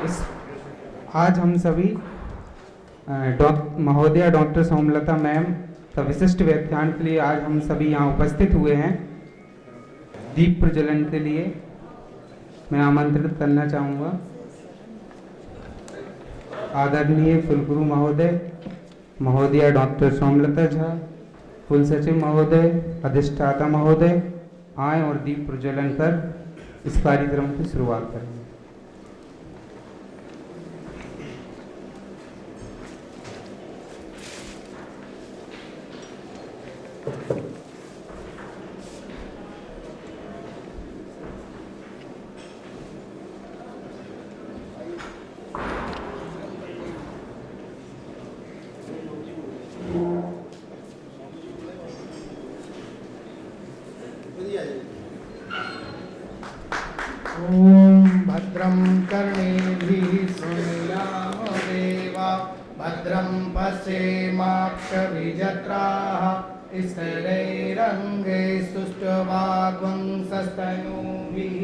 इस आज हम सभी महोदया डॉक्टर सोमलता मैम का विशिष्ट व्याख्यान के लिए आज हम सभी यहाँ उपस्थित हुए हैं। दीप प्रज्वलन के लिए मैं आमंत्रित करना चाहूँगा आदरणीय कुलगुरु महोदय, महोदया डॉक्टर सोमलता झा, कुल सचिव महोदय, अधिष्ठाता महोदय आए और दीप प्रज्वलन कर इस कार्यक्रम की शुरुआत करें। ओम भद्रं कर्णेभिः शृणुयाम देवा भद्रं पश्येमाक्षभिजत्राः स्थिरैरङ्गैस्तुष्ट्वागुंसस्तनूभिः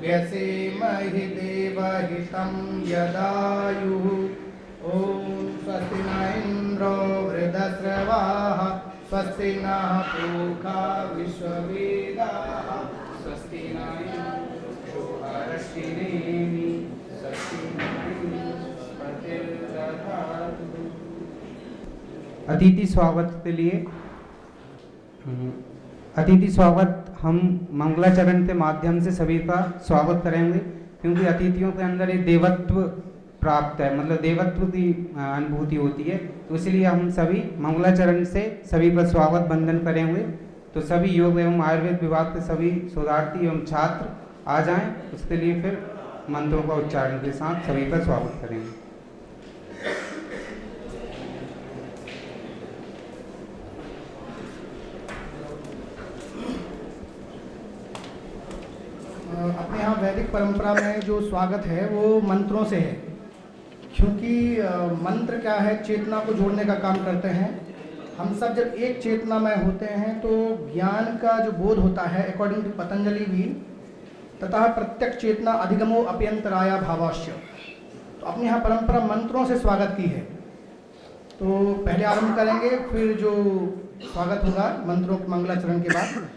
व्यसेमहि देवहितं यदायुः। ॐ स्वस्ति न इन्द्रो वृद्धश्रवाः स्वस्ति नः पूषा विश्ववेदाः स्वस्ति न अतिथि स्वागत के लिए अतिथि स्वागत हम मंगलाचरण के माध्यम से सभी का स्वागत करेंगे, क्योंकि अतिथियों के अंदर एक देवत्व प्राप्त है, मतलब देवत्व की अनुभूति होती है। तो इसलिए हम सभी मंगलाचरण से सभी का स्वागत वंदन करेंगे। तो सभी योग एवं आयुर्वेद विभाग के सभी शोधार्थी एवं छात्र आ जाएं, उसके लिए फिर मंत्रों का उच्चारण के साथ सभी का स्वागत करेंगे। अपने यहाँ वैदिक परंपरा में जो स्वागत है वो मंत्रों से है, क्योंकि मंत्र क्या है, चेतना को जोड़ने का काम करते हैं। हम सब जब एक चेतना में होते हैं तो ज्ञान का जो बोध होता है, अकॉर्डिंग टू पतंजलि भी, तथा प्रत्यक्ष चेतना अधिगमो अप्यंतराया भावाश्य। तो अपने यहाँ परंपरा मंत्रों से स्वागत की है। तो पहले आरंभ करेंगे, फिर जो स्वागत होगा मंत्रों के मंगलाचरण के बाद।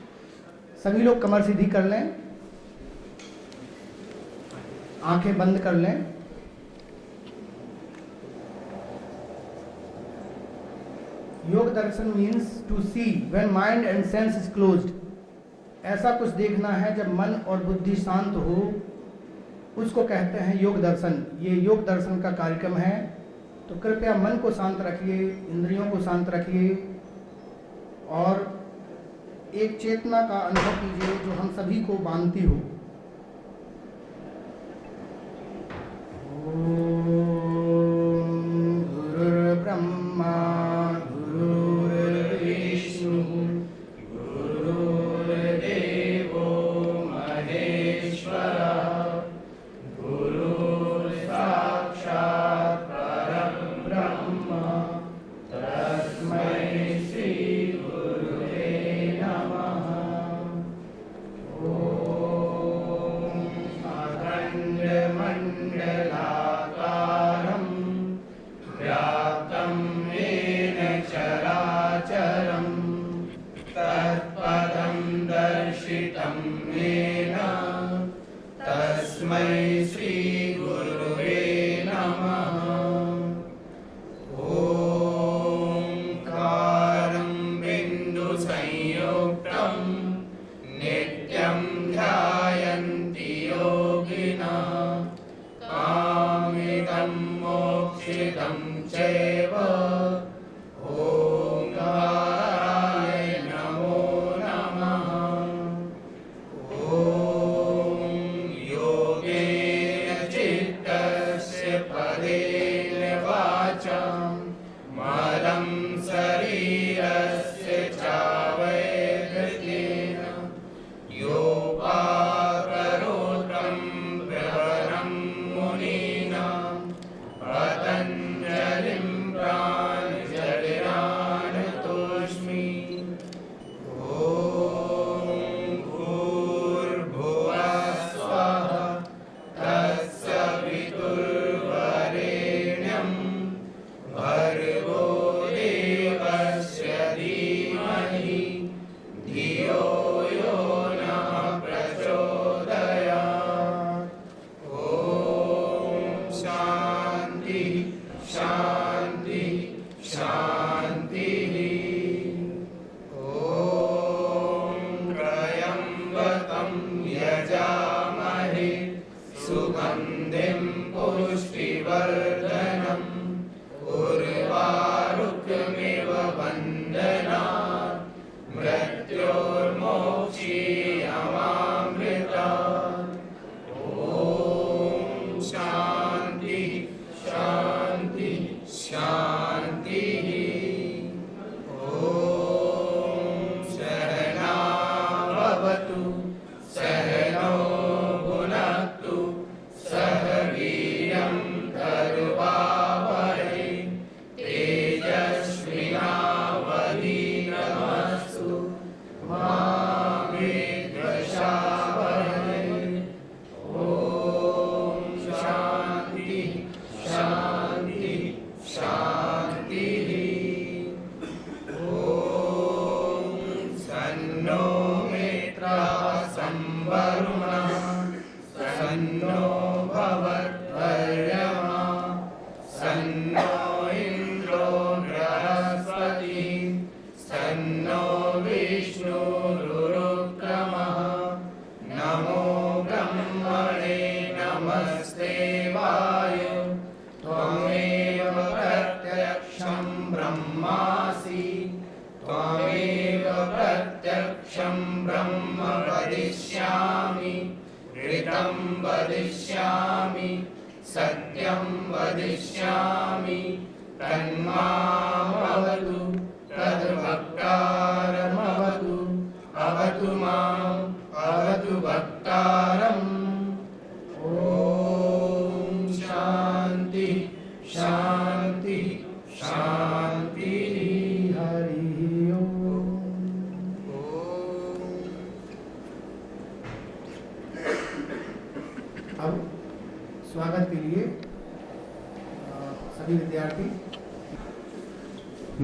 सभी लोग कमर सीधी कर लें, आंखें बंद कर लें। Yoga Darshan means to see when mind and sense is closed. ऐसा कुछ देखना है जब मन और बुद्धि शांत हो, उसको कहते हैं योग दर्शन। ये योग दर्शन का कार्यक्रम है, तो कृपया मन को शांत रखिए, इंद्रियों को शांत रखिए और एक चेतना का अनुभव कीजिए जो हम सभी को बांधती हो। गुरुर्ब्रह्मा गुरुर्विष्णुः गुरुर्देवो महेश्वरः गुरुर्साक्षात् परब्रह्म तस्मै श्री गुरुवे नमः। ॐ अखण्डमण्डलाकारं व्याप्तं येन चराचरं तत्पदं दर्शितं येन तस्मै श्री गुरुवे नमः। ओंकारं बिन्दुसंयुक्तं नित्यं ध्यायन्ति योगिनः कामिदं मोक्षिदं चैव। ओंकाराय नमो नमः। ॐ योगेन चित्तस्य पदेन वाचां मलं शरीरस्य चावैधतेन योपाकरोतं प्रवरं मुनीनां पतञ्जलिं सुगन्धिं पुष्टिवर्धनम् उर्वारुकमिव वन्दनात् मृत्योर्मोक्षीयमामृतात्। ॐ शान्ति शान्ति शान्तिः। ॐ सहनावतु सहनो भुनक्तु सह वीर्यं कर्वावहै तेजस्विनावधीतमस्तु मा विद्विषावहै। ॐ शान्ति शान्ति शान्तिः। ॐ सन्नो मित्रः संवरुणः सन्नो भवद्वर्यमा सन्नो इन्द्रो बृहस्पतिः सन्नो विष्णुरुक्रमः। नमो ब्रह्मणे नमस्ते वायो त्वमेव प्रत्यक्षं ब्रह्मासि त्वमेव प्रत्यक्षं ब्रह्म वदिष्यामि ऋतं वदिष्यामि सत्यं वदिष्यामि तन्मामवतु तद्वक्तारमवतु अवतु माम् अवतु वक्तारम्। ॐ शान्ति शान्ति शान्तिः। हरिः ॐ। अब स्वागत के लिए सभी विद्यार्थी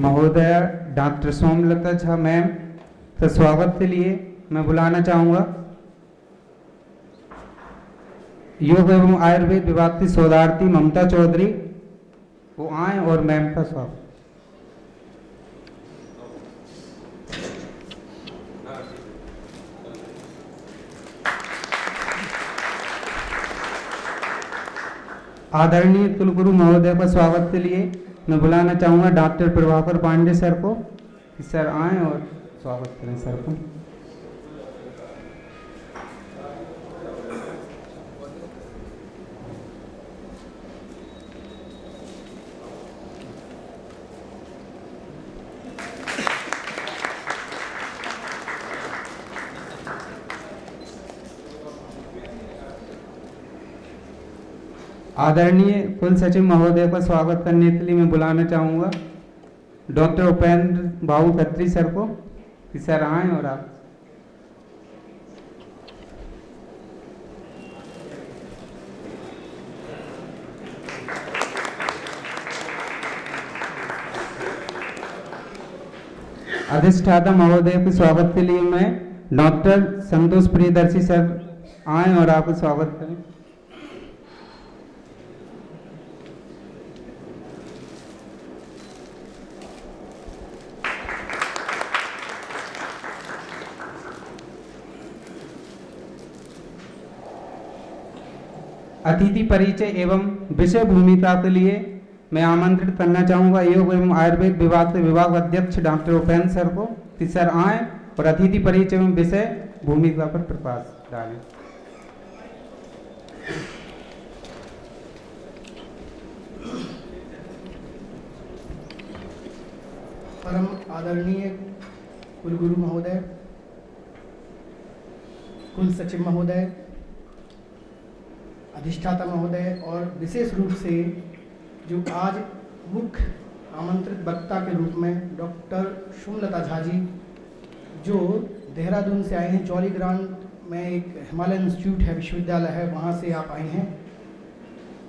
महोदय डॉक्टर सोमलता झा मैम तो स्वागत के लिए मैं बुलाना चाहूँगा योग एवं आयुर्वेद विभाग की शोधार्थी ममता चौधरी, वो आए और मैम का स्वागत। आदरणीय कुलगुरु महोदय का स्वागत के लिए मैं बुलाना चाहूँगा डॉक्टर प्रभाकर पांडे सर को। सर आएं और स्वागत करें सर को। आदरणीय कुल सचिव महोदय का स्वागत करने के लिए मैं बुलाना चाहूँगा डॉक्टर उपेंद्र बाबू खत्री सर को। कि सर आएं और आप अधिष्ठाता महोदय के स्वागत के लिए मैं डॉक्टर संतोष प्रियदर्शी सर आएं और आपका स्वागत करें। अतिथि परिचय एवं विषय भूमिका के लिए मैं आमंत्रित करना चाहूँगा योग एवं आयुर्वेद विभाग के विभाग अध्यक्ष डॉक्टर उपेंद्र सर को। कि सर आएं और अतिथि परिचय एवं विषय भूमिका पर प्रकाश डालें। परम आदरणीय कुलगुरु महोदय, कुल सचिव महोदय, अधिष्ठाता महोदय और विशेष रूप से जो आज मुख्य आमंत्रित वक्ता के रूप में डॉक्टर सोमलता झा जी जो देहरादून से आए हैं। जॉली ग्रांट में एक हिमालयन इंस्टीट्यूट है, विश्वविद्यालय है, वहाँ से आप आए हैं।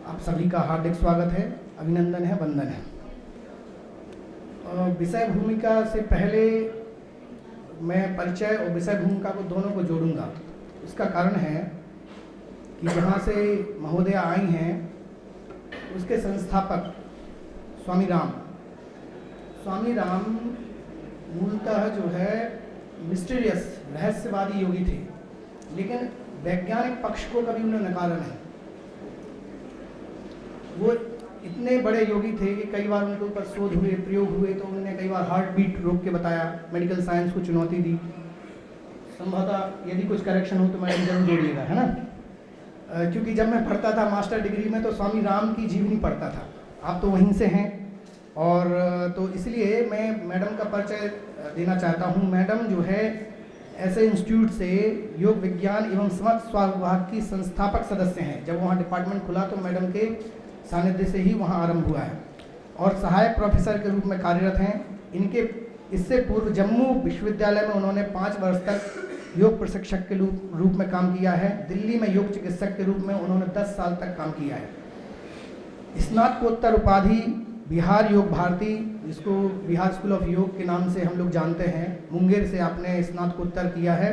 आप सभी का हार्दिक स्वागत है, अभिनंदन है, वंदन है। विषय भूमिका से पहले मैं परिचय और विषय भूमिका को दोनों को जोड़ूंगा। इसका कारण है कि जहाँ से महोदय आई हैं उसके संस्थापक स्वामी राम मूलतः जो है मिस्टीरियस रहस्यवादी योगी थे, लेकिन वैज्ञानिक पक्ष को कभी उन्होंने नकारा नहीं। वो इतने बड़े योगी थे कि कई बार उनके ऊपर शोध हुए, प्रयोग हुए, तो उन्होंने कई बार हार्ट बीट रोक के बताया, मेडिकल साइंस को चुनौती दी। संभवतः यदि कुछ करेक्शन हो तो मैडम जरूर जोड़िएगा, है ना। क्योंकि जब मैं पढ़ता था मास्टर डिग्री में तो स्वामी राम की जीवनी पढ़ता था, आप तो वहीं से हैं, और तो इसलिए मैं मैडम का परिचय देना चाहता हूँ। मैडम जो है ऐसे इंस्टीट्यूट से योग विज्ञान एवं समाज स्वास्थ्य विभाग की संस्थापक सदस्य हैं। जब वहाँ डिपार्टमेंट खुला तो मैडम के सानिध्य से ही वहाँ आरंभ हुआ है, और सहायक प्रोफेसर के रूप में कार्यरत हैं। इनके इससे पूर्व जम्मू विश्वविद्यालय में उन्होंने 5 वर्ष तक योग प्रशिक्षक के रूप में काम किया है। दिल्ली में योग चिकित्सक के रूप में उन्होंने 10 साल तक काम किया है। स्नातकोत्तर उपाधि बिहार योग भारती, जिसको बिहार स्कूल ऑफ योग के नाम से हम लोग जानते हैं, मुंगेर से आपने स्नातकोत्तर किया है।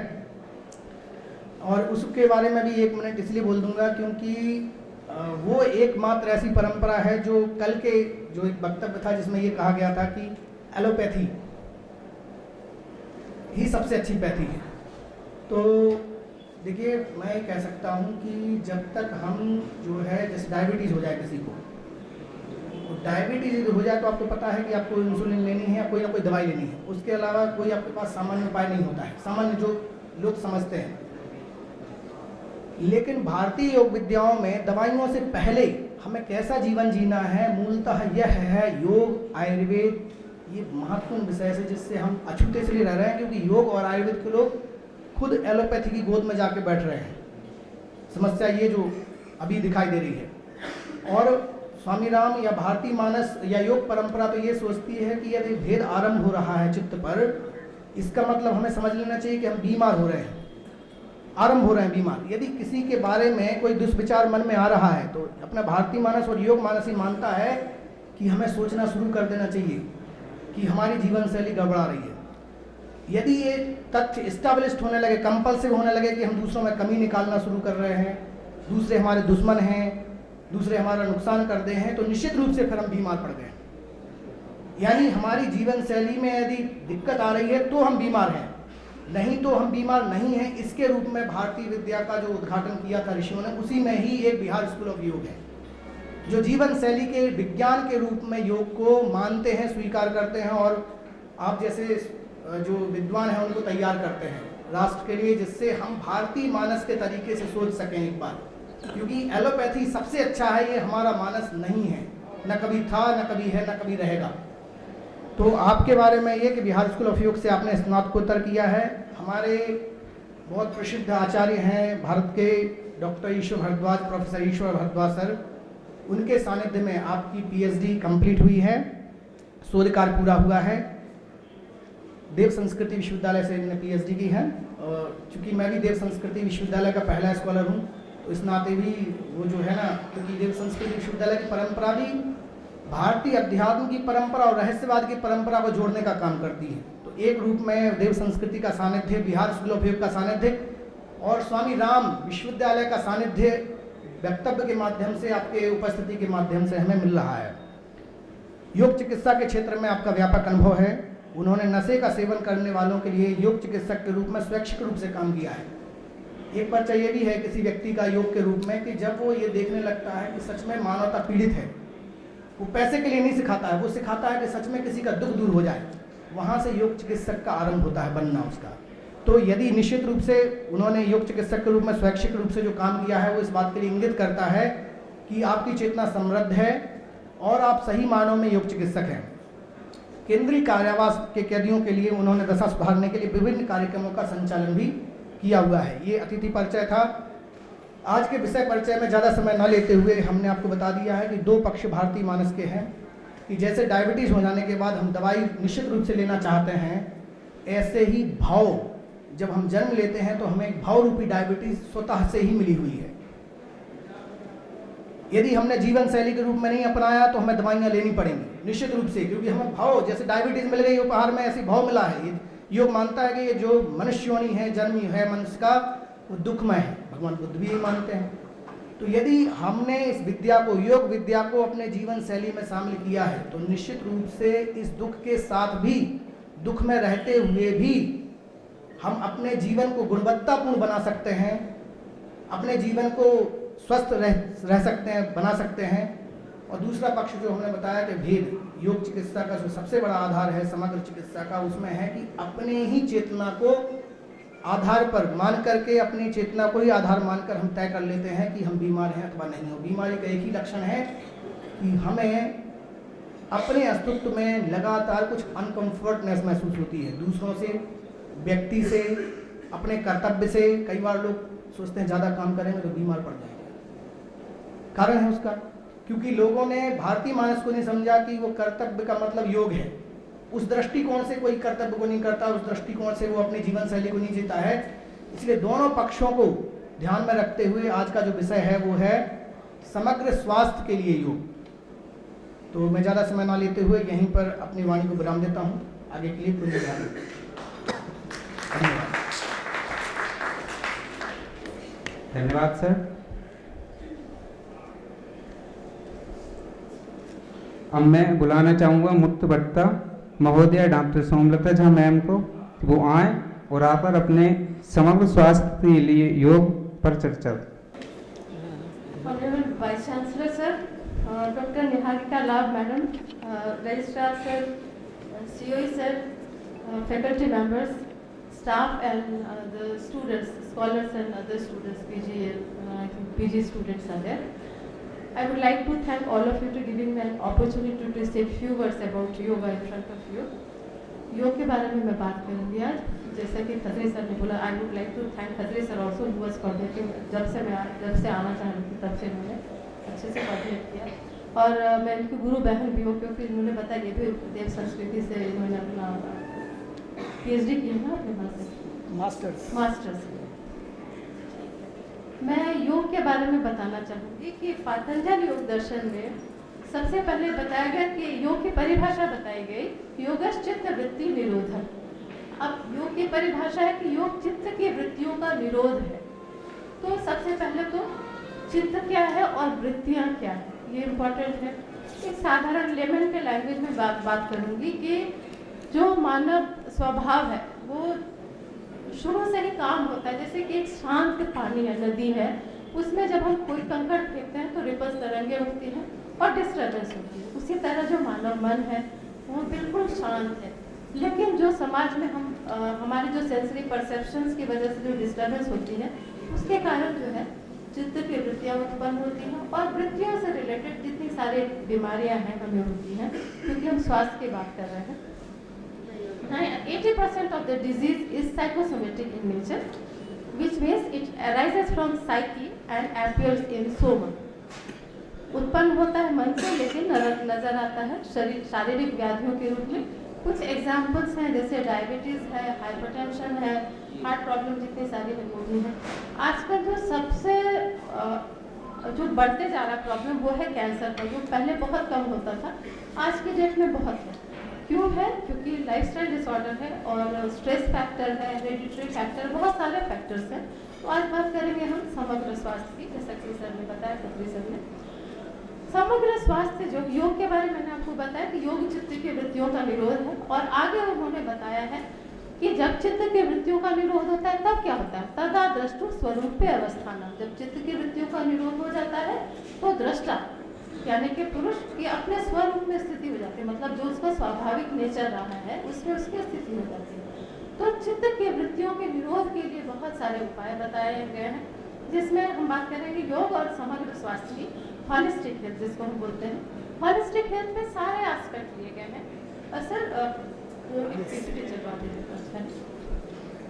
और उसके बारे में भी 1 मिनट इसलिए बोल दूंगा क्योंकि वो एकमात्र ऐसी परंपरा है जो कल के जो एक वक्तव्य था जिसमें ये कहा गया था कि एलोपैथी ही सबसे अच्छी पैथी है। तो देखिए, मैं कह सकता हूँ कि जब तक हम जो है, जैसे डायबिटीज़ हो जाए किसी को, तो डायबिटीज़ हो जाए तो आपको पता है कि आपको इंसुलिन लेनी है या कोई ना कोई दवाई लेनी है, उसके अलावा कोई आपके पास सामान्य उपाय नहीं होता है, सामान्य जो लोग समझते हैं। लेकिन भारतीय योग विद्याओं में दवाइयों से पहले हमें कैसा जीवन जीना है, मूलतः यह है योग आयुर्वेद, ये महत्वपूर्ण विषय है जिससे हम अछूते इसलिए रह रहे हैं क्योंकि योग और आयुर्वेद के लोग खुद एलोपैथी की गोद में जाके बैठ रहे हैं। समस्या ये जो अभी दिखाई दे रही है। और स्वामी राम या भारतीय मानस या योग परंपरा तो ये सोचती है कि यदि भेद आरंभ हो रहा है चित्त पर, इसका मतलब हमें समझ लेना चाहिए कि हम बीमार हो रहे हैं, आरंभ हो रहे हैं बीमार। यदि किसी के बारे में कोई दुष्विचार मन में आ रहा है तो अपना भारतीय मानस और योग मानस ही मानता है कि हमें सोचना शुरू कर देना चाहिए कि हमारी जीवन शैली गड़बड़ा रही है। यदि ये तथ्य स्टैब्लिश्ड होने लगे, कंपल्सिव होने लगे कि हम दूसरों में कमी निकालना शुरू कर रहे हैं, दूसरे हमारे दुश्मन हैं, दूसरे हमारा नुकसान कर दे हैं, तो निश्चित रूप से फिर हम बीमार पड़ गए। यानी हमारी जीवन शैली में यदि दिक्कत आ रही है तो हम बीमार हैं, नहीं तो हम बीमार नहीं हैं। इसके रूप में भारतीय विद्या का जो उद्घाटन किया था ऋषियों ने, उसी में ही एक बिहार स्कूल ऑफ योग है जो जीवन शैली के विज्ञान के रूप में योग को मानते हैं, स्वीकार करते हैं, और आप जैसे जो विद्वान हैं उनको तैयार करते हैं राष्ट्र के लिए, जिससे हम भारतीय मानस के तरीके से सोच सकें एक बार। क्योंकि एलोपैथी सबसे अच्छा है, ये हमारा मानस नहीं है, न कभी था, न कभी है, न कभी रहेगा। तो आपके बारे में ये कि बिहार स्कूल ऑफ योग से आपने स्नातकोत्तर किया है। हमारे बहुत प्रसिद्ध आचार्य हैं भारत के, डॉक्टर ईश्वर भारद्वाज, प्रोफेसर ईश्वर भारद्वाज सर, उनके सानिध्य में आपकी पीएचडी कंप्लीट हुई है, शोध कार्य पूरा हुआ है। देव संस्कृति विश्वविद्यालय से इन्होंने पीएचडी की है, और चूंकि मैं भी देव संस्कृति विश्वविद्यालय का पहला स्कॉलर हूँ, तो इस नाते भी वो जो है ना, क्योंकि देव संस्कृति विश्वविद्यालय की परंपरा भी भारतीय अध्यात्म की परंपरा और रहस्यवाद की परंपरा को जोड़ने का काम करती है। तो एक रूप में देव संस्कृति का सानिध्य, बिहार स्कूल ऑफ योग का सानिध्य और स्वामी राम विश्वविद्यालय का सानिध्य वक्तव्य के माध्यम से, आपके उपस्थिति के माध्यम से हमें मिल रहा है। योग चिकित्सा के क्षेत्र में आपका व्यापक अनुभव है। उन्होंने नशे का सेवन करने वालों के लिए योग चिकित्सक के रूप में स्वैच्छिक रूप से काम किया है। एक पर्चा ये भी है किसी व्यक्ति का योग के रूप में कि जब वो ये देखने लगता है कि सच में मानवता पीड़ित है, वो पैसे के लिए नहीं सिखाता है, वो सिखाता है कि सच में किसी का दुख दूर हो जाए, वहाँ से योग चिकित्सक का आरंभ होता है बनना उसका। तो यदि निश्चित रूप से उन्होंने योग चिकित्सक के रूप में स्वैच्छिक रूप से जो काम किया है, वो इस बात के लिए इंगित करता है कि आपकी चेतना समृद्ध है और आप सही मानों में योग चिकित्सक हैं। केंद्रीय कारावास के कैदियों के लिए उन्होंने दशा सुधारने के लिए विभिन्न कार्यक्रमों का संचालन भी किया हुआ है। ये अतिथि परिचय था। आज के विषय परिचय में ज़्यादा समय न लेते हुए हमने आपको बता दिया है कि 2 पक्ष भारतीय मानस के हैं कि जैसे डायबिटीज़ हो जाने के बाद हम दवाई निश्चित रूप से लेना चाहते हैं, ऐसे ही भाव, जब हम जन्म लेते हैं तो हमें एक भाव रूपी डायबिटीज़ स्वतः से ही मिली हुई है। यदि हमने जीवन शैली के रूप में नहीं अपनाया तो हमें दवाइयाँ लेनी पड़ेंगी निश्चित रूप से, क्योंकि हमें भाव, जैसे डायबिटीज़ मिल गई उपहार में, ऐसी भाव मिला है। ये योग मानता है कि ये जो मनुष्य योनि है, जन्म है मनुष्य का, वो दुखमय है। भगवान बुद्ध भी यही मानते हैं। तो यदि हमने इस विद्या को, योग विद्या को अपने जीवन शैली में शामिल किया है, तो निश्चित रूप से इस दुख के साथ भी, दुख में रहते हुए भी हम अपने जीवन को गुणवत्तापूर्ण बना सकते हैं, अपने जीवन को स्वस्थ रह सकते हैं, बना सकते हैं। और दूसरा पक्ष जो हमने बताया कि भेद, योग चिकित्सा का जो सबसे बड़ा आधार है समग्र चिकित्सा का, उसमें है कि अपने ही चेतना को आधार पर मान करके, अपनी चेतना को ही आधार मानकर हम तय कर लेते हैं कि हम बीमार हैं अथवा नहीं हो। बीमारी का एक ही लक्षण है कि हमें अपने अस्तित्व में लगातार कुछ अनकंफर्टनेस महसूस होती है, दूसरों से, व्यक्ति से, अपने कर्तव्य से। कई बार लोग सोचते हैं ज़्यादा काम करेंगे तो बीमार पड़ जाएंगे। कारण है उसका क्योंकि लोगों ने भारतीय मानस को नहीं समझा कि वो कर्तव्य का मतलब योग है। उस दृष्टिकोण से कोई कर्तव्य को नहीं करता, उस दृष्टिकोण से वो अपनी जीवन शैली को नहीं जीता है। इसलिए दोनों पक्षों को ध्यान में रखते हुए आज का जो विषय है वो है समग्र स्वास्थ्य के लिए योग। तो मैं ज़्यादा समय ना लेते हुए यहीं पर अपनी वाणी को विराम देता हूँ। आगे के लिए कोई धन्यवाद। धन्यवाद सर। अब मैं बुलाना चाहूँगा मुक्त वक्ता महोदया डॉक्टर सोमलता झा मैम को, वो आए और आकर अपने समग्र स्वास्थ्य के लिए योग पर चर्चा। Honourable vice chancellor sir, doctor Niharika Labh madam, registrar sir, COE sir, faculty members, staff and the students, scholars and other students, PG students are there. I would like to thank all of you to giving me an opportunity to say few words about yoga in front of you. योग के बारे में मैं बात करूँगी आज। जैसा कि खत्री सर ने बोला, I would like to thank Khatri sir also who was coordinating। जब से आना चाह रही थी तब से इन्होंने अच्छे से कोऑर्डिनेट किया और मैं इनकी गुरु बहन भी हूँ क्योंकि इन्होंने बताया ये भी देव संस्कृति से इन्होंने अपना PhD किया ना अपने पास से मास्टर्स। मैं योग के बारे में बताना चाहूँगी कि पातंजल योग दर्शन में सबसे पहले बताया गया कि योग की परिभाषा बताई गई, योगश्चित्त वृत्ति निरोधन। अब योग की परिभाषा है कि योग चित्त की वृत्तियों का निरोध है। तो सबसे पहले तो चित्त क्या है और वृत्तियाँ क्या है, ये इम्पोर्टेंट है। एक साधारण लेमन के लैंग्वेज में बात करूँगी कि जो मानव स्वभाव है वो शुरू से ही काम होता है। जैसे कि एक शांत पानी है, नदी है, उसमें जब हम कोई कंकड़ फेंकते हैं तो रिपल्स तरंगे उठती हैं और डिस्टर्बेंस होती है। उसी तरह जो मानव मन है वो बिल्कुल शांत है, लेकिन जो समाज में हम हमारे जो सेंसरी परसेप्शंस की वजह से जो डिस्टर्बेंस होती है उसके कारण जो है चित्त की वृत्तियाँ उत्पन्न होती हैं और वृत्तियों से रिलेटेड जितनी सारी बीमारियाँ हैं हमें होती हैं, क्योंकि हम स्वास्थ्य की बात कर रहे हैं। 80% of the disease is psychosomatic in nature, which means it arises from psyche and appears in soma. उत्पन्न होता है मन से लेकिन नजर आता है शारीरिक व्याधियों के रूप में। कुछ एग्जाम्पल्स हैं जैसे डायबिटीज़ है, हाइपरटेंशन है, हार्ट प्रॉब्लम, जितनी सारी बीमारी हैं। आजकल जो सबसे जो बढ़ते जा रहा प्रॉब्लम वो है कैंसर का, जो पहले बहुत कम होता था, आज की डेट में बहुत है। क्यों है? क्योंकि लाइफस्टाइल डिसऑर्डर है और स्ट्रेस फैक्टर है, हेरिडिटरी फैक्टर, बहुत सारे फैक्टर्स हैं। तो आज बात करेंगे हम समग्र स्वास्थ्य की, जैसा कि सर ने बताया, खत्री सर ने। समग्र स्वास्थ्य जो योग के बारे में मैंने आपको बताया कि योग चित्त की वृत्तियों का निरोध है और आगे उन्होंने बताया है कि जब चित्त की वृत्तियों का निरोध होता है तब क्या होता है, तदा द्रष्टु स्वरूपे अवस्थाना। जब चित्त की वृत्तियों का निरोध हो जाता है तो दृष्टा यानी कि पुरुष की अपने स्वरूप में स्थिति हो जाती है, मतलब जो उसका स्वाभाविक नेचर रहा है उसमें उसकी स्थिति हो जाती है। तो चित्त की वृत्तियों के निरोध के लिए बहुत सारे उपाय बताए गए हैं, जिसमें हम बात करेंगे योग और समग्र स्वास्थ्य की, हॉलिस्टिक हेल्थ जिसको हम बोलते हैं। हॉलिस्टिक हेल्थ में सारे एस्पेक्ट लिए गए हैं। और सर चलवा दीजिए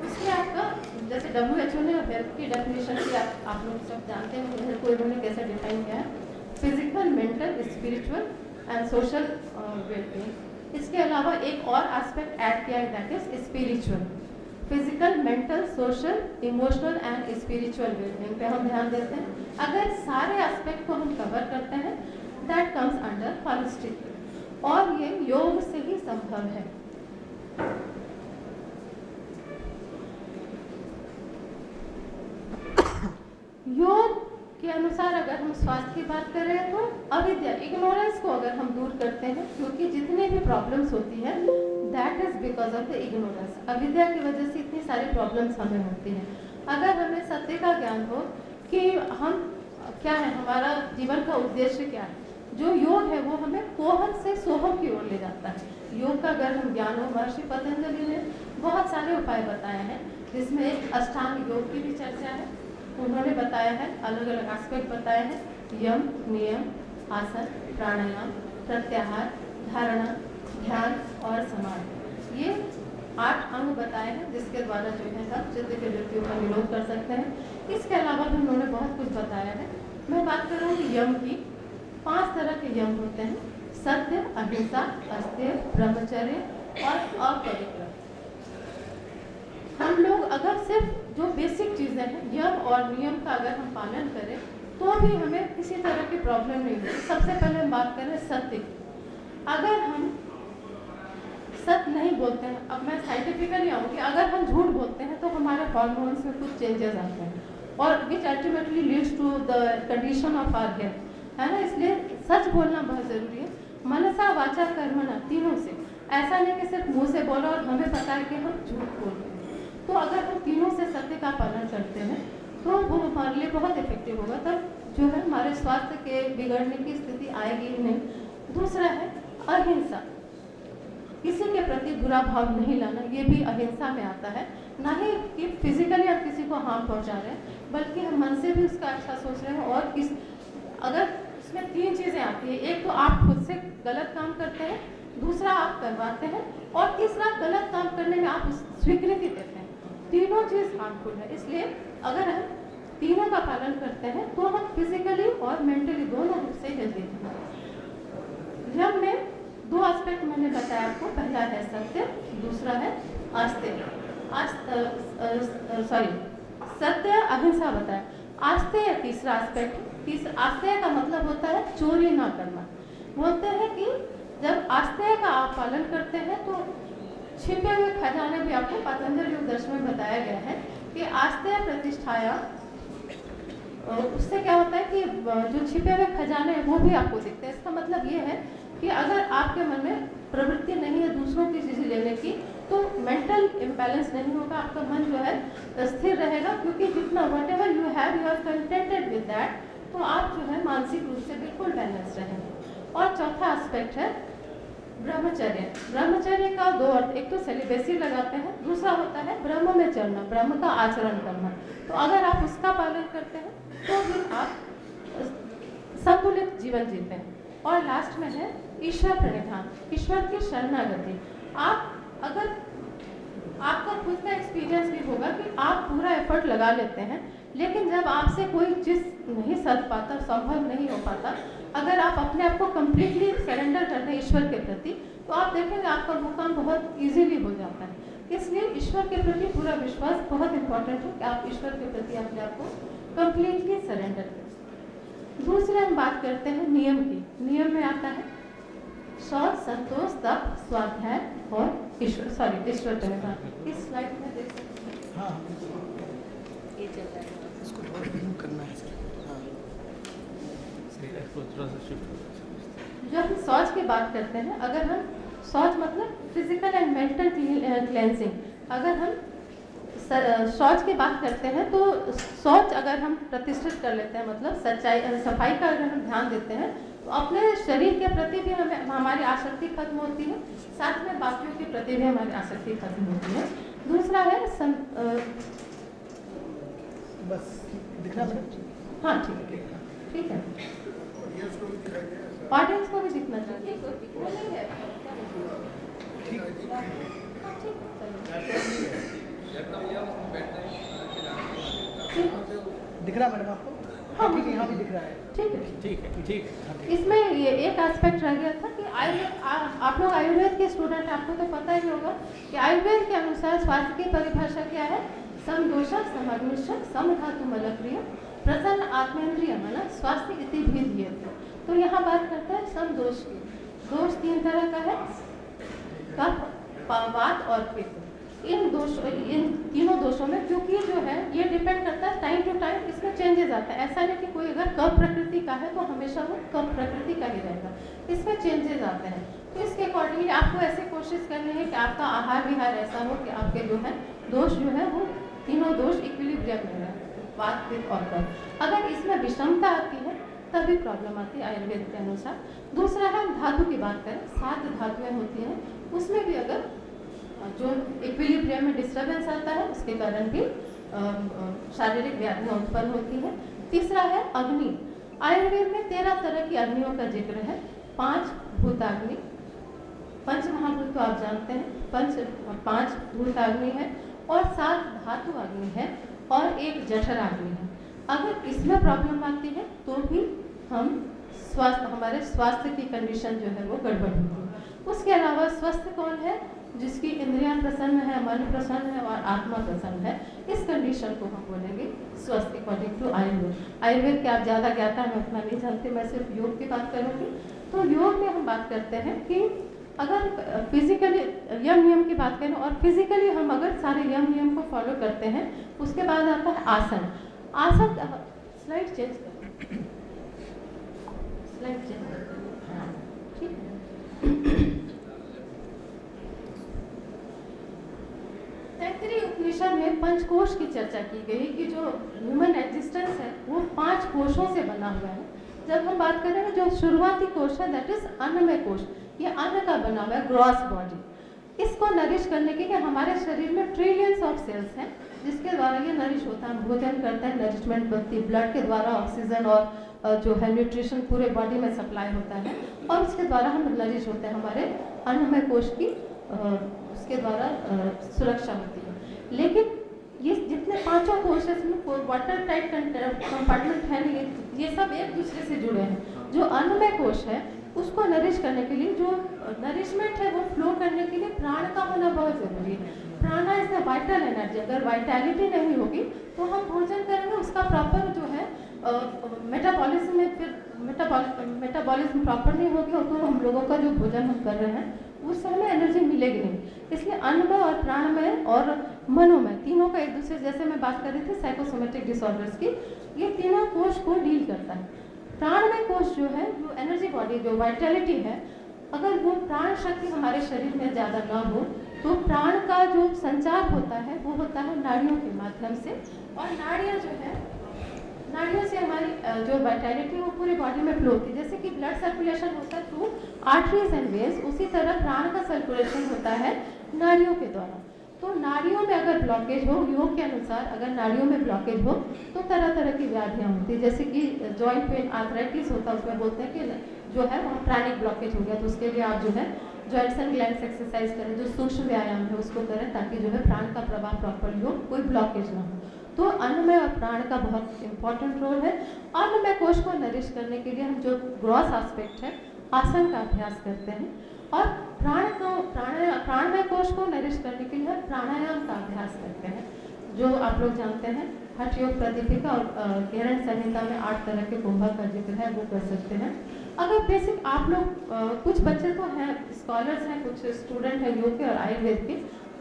उसमें आपका जैसे WHO ने हेल्थ की डेफिनेशन की आप लोग सब जानते हैं हेल्थ को इन्होंने कैसे डिफाइन किया है, physical, mental, spiritual and social wellbeing. इसके अलावा एक और एस्पेक्ट ऐड किया है, that is spiritual. Physical, mental, social, emotional and spiritual wellbeing पे हम ध्यान देते हैं। अगर सारे एस्पेक्ट को हम कवर करते हैं दैट कम्स अंडर हॉलिस्टिक, और ये योग से ही संभव है। योग के अनुसार अगर हम स्वास्थ्य की बात करें तो अविद्या, इग्नोरेंस को अगर हम दूर करते हैं, क्योंकि जितनी भी प्रॉब्लम्स होती हैं that is because of the ignorance. अविद्या की वजह से इतनी सारी प्रॉब्लम्स हमें होती हैं। अगर हमें सत्य का ज्ञान हो कि हम क्या है, हमारा जीवन का उद्देश्य क्या है, जो योग है वो हमें कोहन से सोहम की ओर ले जाता है। योग का अगर हम ज्ञान हो, महर्षि पतंजलि ने बहुत सारे उपाय बताए हैं, जिसमें एक अष्टांग योग की भी चर्चा है। उन्होंने बताया है, अलग अलग एस्पेक्ट बताए हैं, यम, नियम, आसन, प्राणायाम, प्रत्याहार, धारणा, ध्यान और समाधि। ये 8 अंग बताए हैं जिसके द्वारा जो है हम चित्त की वृत्तियों का निरोध कर सकते हैं। इसके अलावा भी उन्होंने बहुत कुछ बताया है। मैं बात कर रहा हूँ यम की। 5 तरह के यम होते हैं: सत्य, अहिंसा, अस्तेय, ब्रह्मचर्य और अपवित्र। हम लोग अगर सिर्फ जो बेसिक चीज़ें हैं यम और नियम का अगर हम पालन करें तो भी हमें किसी तरह की प्रॉब्लम नहीं होगी। सबसे पहले हम बात करें सत्य की। अगर हम सत्य नहीं बोलते हैं, अब मैं साइंटिफिकली आऊँगी, अगर हम झूठ बोलते हैं तो हमारे हार्मोन्स में कुछ चेंजेस आते हैं और which ultimately leads to the condition of our health, है ना। इसलिए सच बोलना बहुत ज़रूरी है। मनसा, वाचा, कर्मणा, तीनों से। ऐसा नहीं कि सिर्फ मुंह से बोलो और हमें पता है कि हम झूठ बोल रहे हैं। तो अगर हम तीनों से सत्य का पालन करते हैं तो वो हमारे लिए बहुत इफेक्टिव होगा। तब जो है हमारे स्वास्थ्य के बिगड़ने की स्थिति आएगी ही नहीं। दूसरा है अहिंसा। किसी के प्रति बुरा भाव नहीं लाना, ये भी अहिंसा में आता है। ना ही कि फिजिकली आप किसी को हार्म पहुंचा रहे हैं, बल्कि हम मन से भी उसका अच्छा सोच रहे हैं। और अगर इसमें 3 चीज़ें आती है, एक तो आप खुद से गलत काम करते हैं, दूसरा आप करवाते हैं और तीसरा गलत काम करने में आप स्वीकृति देते हैं। तीनों चीज़ हार्मफुल है। इसलिए अगर हम तीनों का पालन करते हैं तो हम फिजिकली और मेंटली दोनों रूप से हेल्दी हैं। यम में 2 एस्पेक्ट मैंने बताया आपको। पहला है सत्य, दूसरा है आस्तेय। सत्य, अहिंसा बताया। आस्तेय तीसरा एस्पेक्ट। आस्तेय का मतलब होता है चोरी ना करना। बोलते हैं कि जब आस्तेय का आप पालन करते हैं तो छिपे हुए खजाने भी आपको पतंजलि योग दर्शन में बताया गया है कि आस्तेय प्रतिष्ठाया, उससे क्या होता है कि जो छिपे हुए खजाने हैं वो भी आपको दिखते हैं। इसका मतलब ये है कि अगर आपके मन में प्रवृत्ति नहीं है दूसरों की चीज़ें लेने की तो मेंटल इम्बैलेंस नहीं होगा, आपका मन जो है स्थिर रहेगा। क्योंकि जितना whatever you have you are contented with that, तो आप जो है मानसिक रूप से बिल्कुल बैलेंस रहेंगे। और चौथा एस्पेक्ट है ब्रह्मचर्य। ब्रह्मचर्य का 2 अर्थ, एक तो सेलिबेसी लगाते हैं, दूसरा होता है ब्रह्म में चलना, ब्रह्म का आचरण करना। तो अगर आप उसका पालन करते हैं तो फिर आप संतुलित जीवन जीते हैं। और लास्ट में है ईश्वर प्रणिधान, ईश्वर की शरणागति। आप अगर आपका खुद का एक्सपीरियंस भी होगा कि आप पूरा एफर्ट लगा लेते हैं, लेकिन जब आपसे कोई चीज़ नहीं सध पाता, संभव नहीं हो पाता, अगर आप अपने आप को कम्प्लीटली सरेंडर कर दें ईश्वर के प्रति, तो आप देखेंगे आपका वो काम बहुत इजीली हो जाता है। इसलिए ईश्वर के प्रति पूरा विश्वास बहुत इंपॉर्टेंट है कि आप ईश्वर के प्रति अपने आप को कम्प्लीटली सरेंडर करें। दूसरे हम बात करते हैं नियम की। नियम में आता है शौच, संतोष, तप, स्वाध्याय और ईश्वर प्रणिधान। इस स्लाइड में देख सकते हैं। हाँ, ये चल रहा है, इसको थोड़ा रिमूव करना है सर। जब हम शौच की बात करते हैं, अगर हम शौच मतलब फिजिकल एंड मेंटल क्लेंजिंग, अगर हम शौच की बात करते हैं तो शौच अगर हम प्रतिष्ठित कर लेते हैं, मतलब सफाई का अगर हम ध्यान देते हैं तो अपने शरीर के प्रति भी हमारी आसक्ति खत्म होती है, साथ में बाकियों के प्रति भी हमारी आसक्ति खत्म होती है। दूसरा है बस दिखना पड़ेगा। हाँ ठीक है, ऑडियंस को भी दिखना चाहिए। दिख रहा मैडम आपको? हाँ, ठीक है, यहाँ भी दिख रहा है। ठीक है। इसमें ये एक एस्पेक्ट रह गया था कि आप लोग आयुर्वेद के स्टूडेंट, आपको तो पता ही होगा कि आयुर्वेद के अनुसार स्वास्थ्य की परिभाषा क्या है? समदोषा, समग्निशा, समधातु मलक्रिय, प्रसन्न आत्मेंद्रिय मन, स्वास्थ्य इति भेद। तो यहाँ बात करते हैं समदोष की। दोष 3 तरह का है, कफ, वात और पित्त। इन तीनों दोषों में क्योंकि जो है ये डिपेंड करता है टाइम टू टाइम, इसमें चेंजेस आता है। ऐसा नहीं कि कोई अगर कफ प्रकृति का है तो हमेशा वो कफ प्रकृति का ही रहेगा, इसमें चेंजेस आते हैं। तो इसके अकॉर्डिंगली आपको ऐसे कोशिश करनी है कि आपका आहार विहार ऐसा हो कि आपके जो है दोष जो है वो तीनों दोष इक्विलिब्रियम में रहे, वात, पित्त और कफ। अगर इसमें विषमता आती है तभी प्रॉब्लम आती है आयुर्वेद के अनुसार। दूसरा है, हम धातु की बात करें, 7 धातुएं होती हैं, उसमें भी अगर जो इक्विलिब्रियम में डिस्टर्बेंस आता है उसके कारण भी शारीरिक व्याधियाँ उत्पन्न होती हैं। तीसरा है अग्नि। आयुर्वेद में 13 तरह की अग्नियों का जिक्र है। 5 भूताग्नि, पंच महाभूत तो आप जानते हैं, 5 भूताग्नि है और 7 धातु अग्नि है और 1 जठर अग्नि है। अगर इसमें प्रॉब्लम आती है तो भी हमारे स्वास्थ्य की कंडीशन जो है वो गड़बड़ होती है। उसके अलावा स्वस्थ कौन है? जिसकी इंद्रियां प्रसन्न है, मन प्रसन्न है और आत्मा प्रसन्न है, इस कंडीशन को हम बोलेंगे स्वस्थ अकॉर्डिंग टू आयुर्वेद। आयुर्वेद के आप ज़्यादा ज्ञाता हैं, मैं उतना नहीं जानती, मैं सिर्फ योग की बात करूँगी। तो योग में हम बात करते हैं कि अगर फिजिकली यम नियम की बात करें और फिजिकली हम अगर सारे यम नियम को फॉलो करते हैं, उसके बाद आता है आसन। आसन स्लाइड चेंज करें, स्लाइड चेंज करें, ठीक है। तैत्तिरीय उपनिषद में पंचकोश की चर्चा की गई कि जो ह्यूमन एग्जिस्टेंस है वो 5 कोशों से बना हुआ है। जब हम बात करेंगे जो शुरुआती कोश है दैट इज अन्नमय कोश, ये अन्न का बना हुआ है, ग्रॉस बॉडी। इसको नरिश करने के लिए हमारे शरीर में ट्रिलियंस ऑफ सेल्स हैं जिसके द्वारा ये नरिश होता है, भोजन करता है, नरिशमेंट बनती है, ब्लड के द्वारा ऑक्सीजन और जो है न्यूट्रिशन पूरे बॉडी में सप्लाई होता है और उसके द्वारा हम नरिश होते हैं, हमारे अन्नमय कोश की उसके द्वारा सुरक्षा होती है। लेकिन ये जितने 5 कोश है इसमें वाटर टाइट कंपार्टमेंट है नहीं, ये सब एक दूसरे से जुड़े हैं। जो अन्नमय कोश है उसको नरिश करने के लिए, जो नरिशमेंट है वो फ्लो करने के लिए प्राण का होना बहुत जरूरी है। प्राणा इज द वाइटल एनर्जी। अगर वाइटैलिटी नहीं होगी तो हम भोजन करेंगे, उसका प्रॉपर जो है मेटाबॉलिज्म में फिर मेटाबॉलिज्म प्रॉपर नहीं होगी तो हम लोगों का जो भोजन हम कर रहे हैं उससे हमें एनर्जी मिलेगी नहीं। इसलिए अन्नमय और प्राणमय और मनोमय तीनों का एक दूसरे, जैसे मैं बात कर रही थी साइकोसोमेटिक डिसऑर्डर्स की, ये तीनों कोश को डील करता है। प्राणमय कोश जो है, जो एनर्जी बॉडी, जो वाइटैलिटी है, अगर वो प्राण शक्ति हमारे शरीर में ज़्यादा ना हो तो प्राण का जो संचार होता है वो होता है नाड़ियों के माध्यम से, और नाड़ियाँ जो है, नाड़ियों से हमारी जो वाइटैलिटी वो पूरी बॉडी में फ्लो होती है। जैसे कि ब्लड सर्कुलेशन होता है थ्रू आर्टरीज एंड वेन्स, उसी तरह प्राण का सर्कुलेशन होता है नाड़ियों के द्वारा। तो नाड़ियों में अगर ब्लॉकेज हो, योग के अनुसार अगर नाड़ियों में ब्लॉकेज हो तो तरह तरह की व्याधियाँ होती है, जैसे कि जॉइंट पेन, आर्थराइटिस होता है, उसमें बोलते हैं कि जो है वहाँ प्राणिक ब्लॉकेज हो गया, तो उसके लिए आप जो है जॉइंट्स एंड ग्लैंड्स एक्सरसाइज करें, जो सूक्ष्म व्यायाम है उसको करें ताकि जो है प्राण का प्रवाह प्रॉपरली हो, कोई ब्लॉकेज ना हो। तो अन्नमय और प्राण का बहुत इंपॉर्टेंट रोल है। अन्नमय कोश को नरिश करने के लिए हम जो ग्रॉस एस्पेक्ट है आसन का अभ्यास करते हैं, और प्राणमय कोश को नरिश करने के लिए हम प्राणायाम का अभ्यास करते हैं, जो आप लोग जानते हैं हठ योग प्रदीपिका और केरन संहिता में 8 तरह के कुंभा का जिक्र है, वो कर सकते हैं। अगर बेसिक आप लोग कुछ बच्चे तो हैं, स्कॉलर्स हैं, कुछ स्टूडेंट हैं योग के और आयुर्वेद के,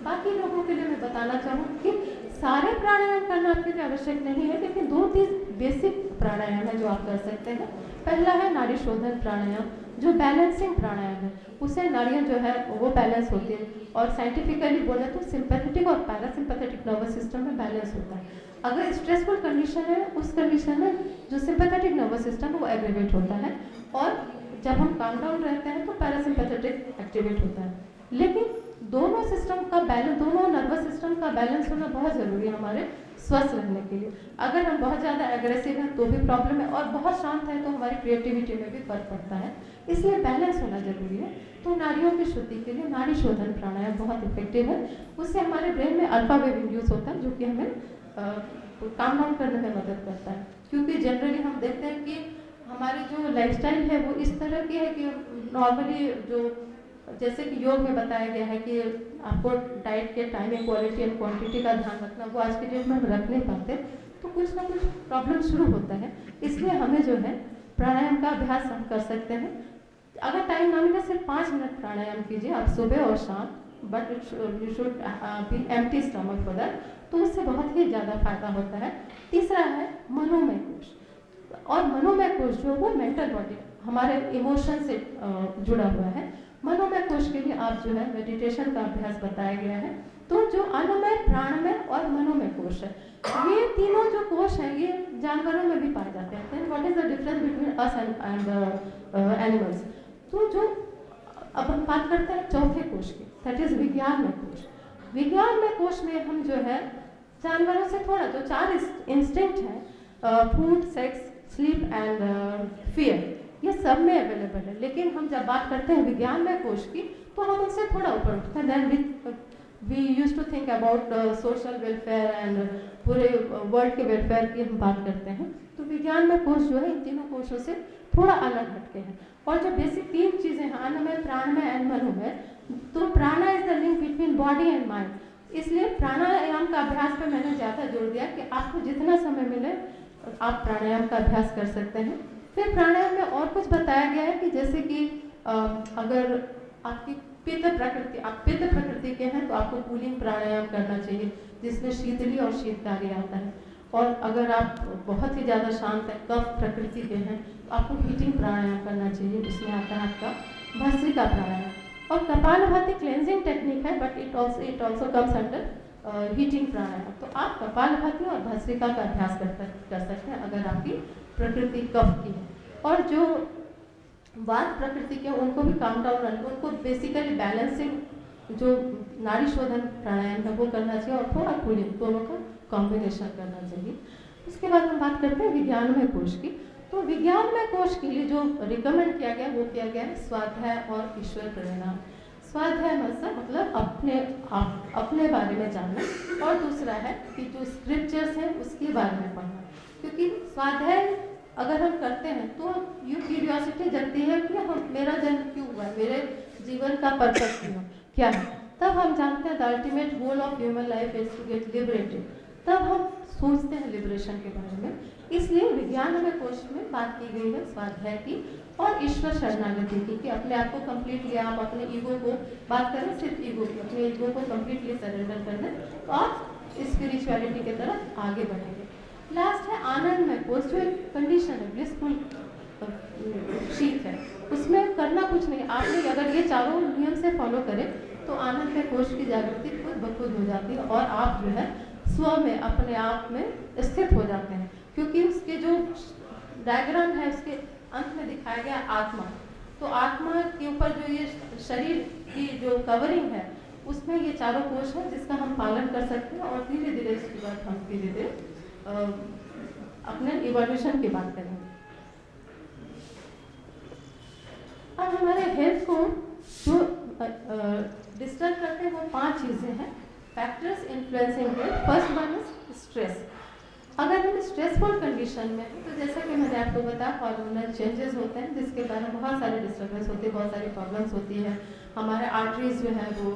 बाकी लोगों के लिए मैं बताना चाहूँ कि सारे प्राणायाम करना आपके लिए आवश्यक नहीं है, लेकिन 2-3 बेसिक प्राणायाम है जो आप कर सकते हैं। पहला है नाड़ी शोधन प्राणायाम, जो बैलेंसिंग प्राणायाम है, उससे नाड़ियाँ जो है वो बैलेंस होती है, और साइंटिफिकली बोले तो सिंपैथेटिक और पैरासिम्पैथेटिक नर्वस सिस्टम में बैलेंस होता है। अगर स्ट्रेसफुल कंडीशन है, उस कंडीशन में जो सिंपैथेटिक नर्वस सिस्टम है वो एग्रीवेट होता है, और जब हम काम डाउन रहते हैं तो पैरासिम्पैथेटिक एक्टिवेट होता है। लेकिन दोनों सिस्टम का बैलेंस, दोनों नर्वस सिस्टम का बैलेंस होना बहुत ज़रूरी है हमारे स्वस्थ रहने के लिए। अगर हम बहुत ज़्यादा एग्रेसिव हैं तो भी प्रॉब्लम है, और बहुत शांत है तो हमारी क्रिएटिविटी में भी फर्क पड़ता है, इसलिए बैलेंस होना जरूरी है। तो नाड़ियों की शुद्धि के लिए नाड़ी शोधन प्राणायाम बहुत इफेक्टिव है, उससे हमारे ब्रेन में अल्फा वेव इंड्यूस होता है, जो कि हमें काम डाउन करने में मदद करता है। क्योंकि जनरली हम देखते हैं कि हमारी जो लाइफस्टाइल है वो इस तरह की है कि नॉर्मली जो, जैसे कि योग में बताया गया है कि आपको डाइट के टाइमिंग, क्वालिटी एंड क्वांटिटी का ध्यान रखना, वो आज के डेट में हम रख नहीं पाते, तो कुछ ना कुछ प्रॉब्लम शुरू होता है। इसलिए हमें जो है प्राणायाम का अभ्यास हम कर सकते हैं। अगर टाइम ना मिले सिर्फ 5 मिनट प्राणायाम कीजिए आप सुबह और शाम, but you should be empty stomach for that, तो उससे बहुत ही ज़्यादा फायदा होता है। तीसरा है मनोमय कोश, और मनोमय कोश जो वो मेंटल बॉडी, हमारे इमोशन से जुड़ा हुआ है। मनोमय कोश के लिए आप जो है मेडिटेशन का अभ्यास बताया गया है, तो जो अन्नमय, प्राणमय और मनोमय कोश है, ये तीनों जो कोश हैं ये जानवरों में भी पाए जाते हैं। Then what is the difference between us and animals? तो जो अब हम बात करते हैं चौथे कोश की, दैट इज विज्ञानमय कोश। विज्ञानमय कोश में हम जो है जानवरों से थोड़ा, जो 4 इंस्टिंक्ट हैं, food, sex, sleep and fear, ये सब में अवेलेबल है। लेकिन हम जब बात करते हैं विज्ञानमय कोश की तो हम उससे थोड़ा ऊपर उठते हैं। Then we use to think about social welfare and पूरे वर्ल्ड के वेलफेयर की हम बात करते हैं। तो विज्ञानमय कोश जो है इन तीनों कोशों से थोड़ा अलग हटके हैं। और जो बेसिक 3 चीज़ें हैं, अन्नमय, प्राणमय एंड मनोमय, तो प्राणा is the link between body and mind. इसलिए प्राणायाम का अभ्यास पे मैंने ज़्यादा जोर दिया कि आपको जितना समय मिले आप प्राणायाम का अभ्यास कर सकते हैं। फिर प्राणायाम में और कुछ बताया गया है कि जैसे कि अगर आपकी पित्त प्रकृति के हैं तो आपको कूलिंग प्राणायाम करना चाहिए, जिसमें शीतली और शीतकारी आता है। और अगर आप बहुत ही ज़्यादा शांत है, कफ प्रकृति के हैं, तो आपको हीटिंग प्राणायाम करना चाहिए, जिसमें आता है आपका भस्त्रिका प्राणायाम। और कपालभाति क्लेंजिंग टेक्निक है, but it also comes under heating pranayama. तो आप कपालभाति और भस्त्रिका का अभ्यास कर सकते हैं अगर आपकी प्रकृति कफ की है। और जो वात प्रकृति के उनको भी काम डाउन, उनको बेसिकली बैलेंसिंग जो नाड़ी शोधन प्राणायाम है वो करना चाहिए, और थोड़ा कूलिंग, दोनों का कॉम्बिनेशन करना चाहिए। उसके बाद हम बात करते हैं विज्ञानमय कोश की। तो विज्ञानमय कोश के लिए जो रिकमेंड किया गया वो किया गया है स्वाध्याय और ईश्वर प्रेरणा। स्वाध्याय मतलब अपने बारे में जानना, और दूसरा है कि जो स्क्रिप्चर्स हैं उसके बारे में पढ़ना। क्योंकि स्वाध्याय अगर हम करते हैं तो ये क्यूरियोसिटी जगती है कि हम, मेरा जन्म क्यों हुआ है, मेरे जीवन का पर्पस क्या है। तब हम जानते हैं the ultimate goal of human life is to get liberated. तब हम सोचते हैं लिबरेशन के बारे में। इसलिए विज्ञानमय कोश में बात की गई है स्वाध्याय की और ईश्वर शरणागति की, कि अपने आप को कम्प्लीटली, आप अपने ईगो को, बात करें सिर्फ ईगो की, अपने ईगो को कम्प्लीटली सरेंडर कर दें तो आप स्पिरिचुअलिटी की तरफ आगे बढ़ेंगे। लास्ट है आनंदमय कोश, जो एक कंडीशन है, ब्लिसफुल शीत है, उसमें करना कुछ नहीं। आपने अगर ये चारों नियम से फॉलो करें तो आनंदमय कोश की जागृति खुद ब खुद हो जाती है, और आप जो है स्व में, अपने आप में स्थित हो जाते हैं। क्योंकि उसके जो डायग्राम है उसके अंत में दिखाया गया आत्मा, तो आत्मा के ऊपर जो ये शरीर की जो कवरिंग है उसमें ये चारों कोश है, जिसका हम पालन कर सकते हैं। और धीरे धीरे इसके बाद हम धीरे धीरे अपने इवोल्यूशन की बात करेंगे। अब हमारे हेल्थ को जो डिस्टर्ब करते हैं वो 5 चीज़ें हैं, factors influencing health. First one is stress. अगर हम स्ट्रेसफुल कंडीशन में हैं तो जैसा कि मैंने आपको बताया हार्मोनल चेंजेस होते हैं, जिसके कारण बहुत सारे डिस्टर्बेंस होती है, बहुत सारी प्रॉब्लम्स होती है। हमारे आर्टरीज जो है वो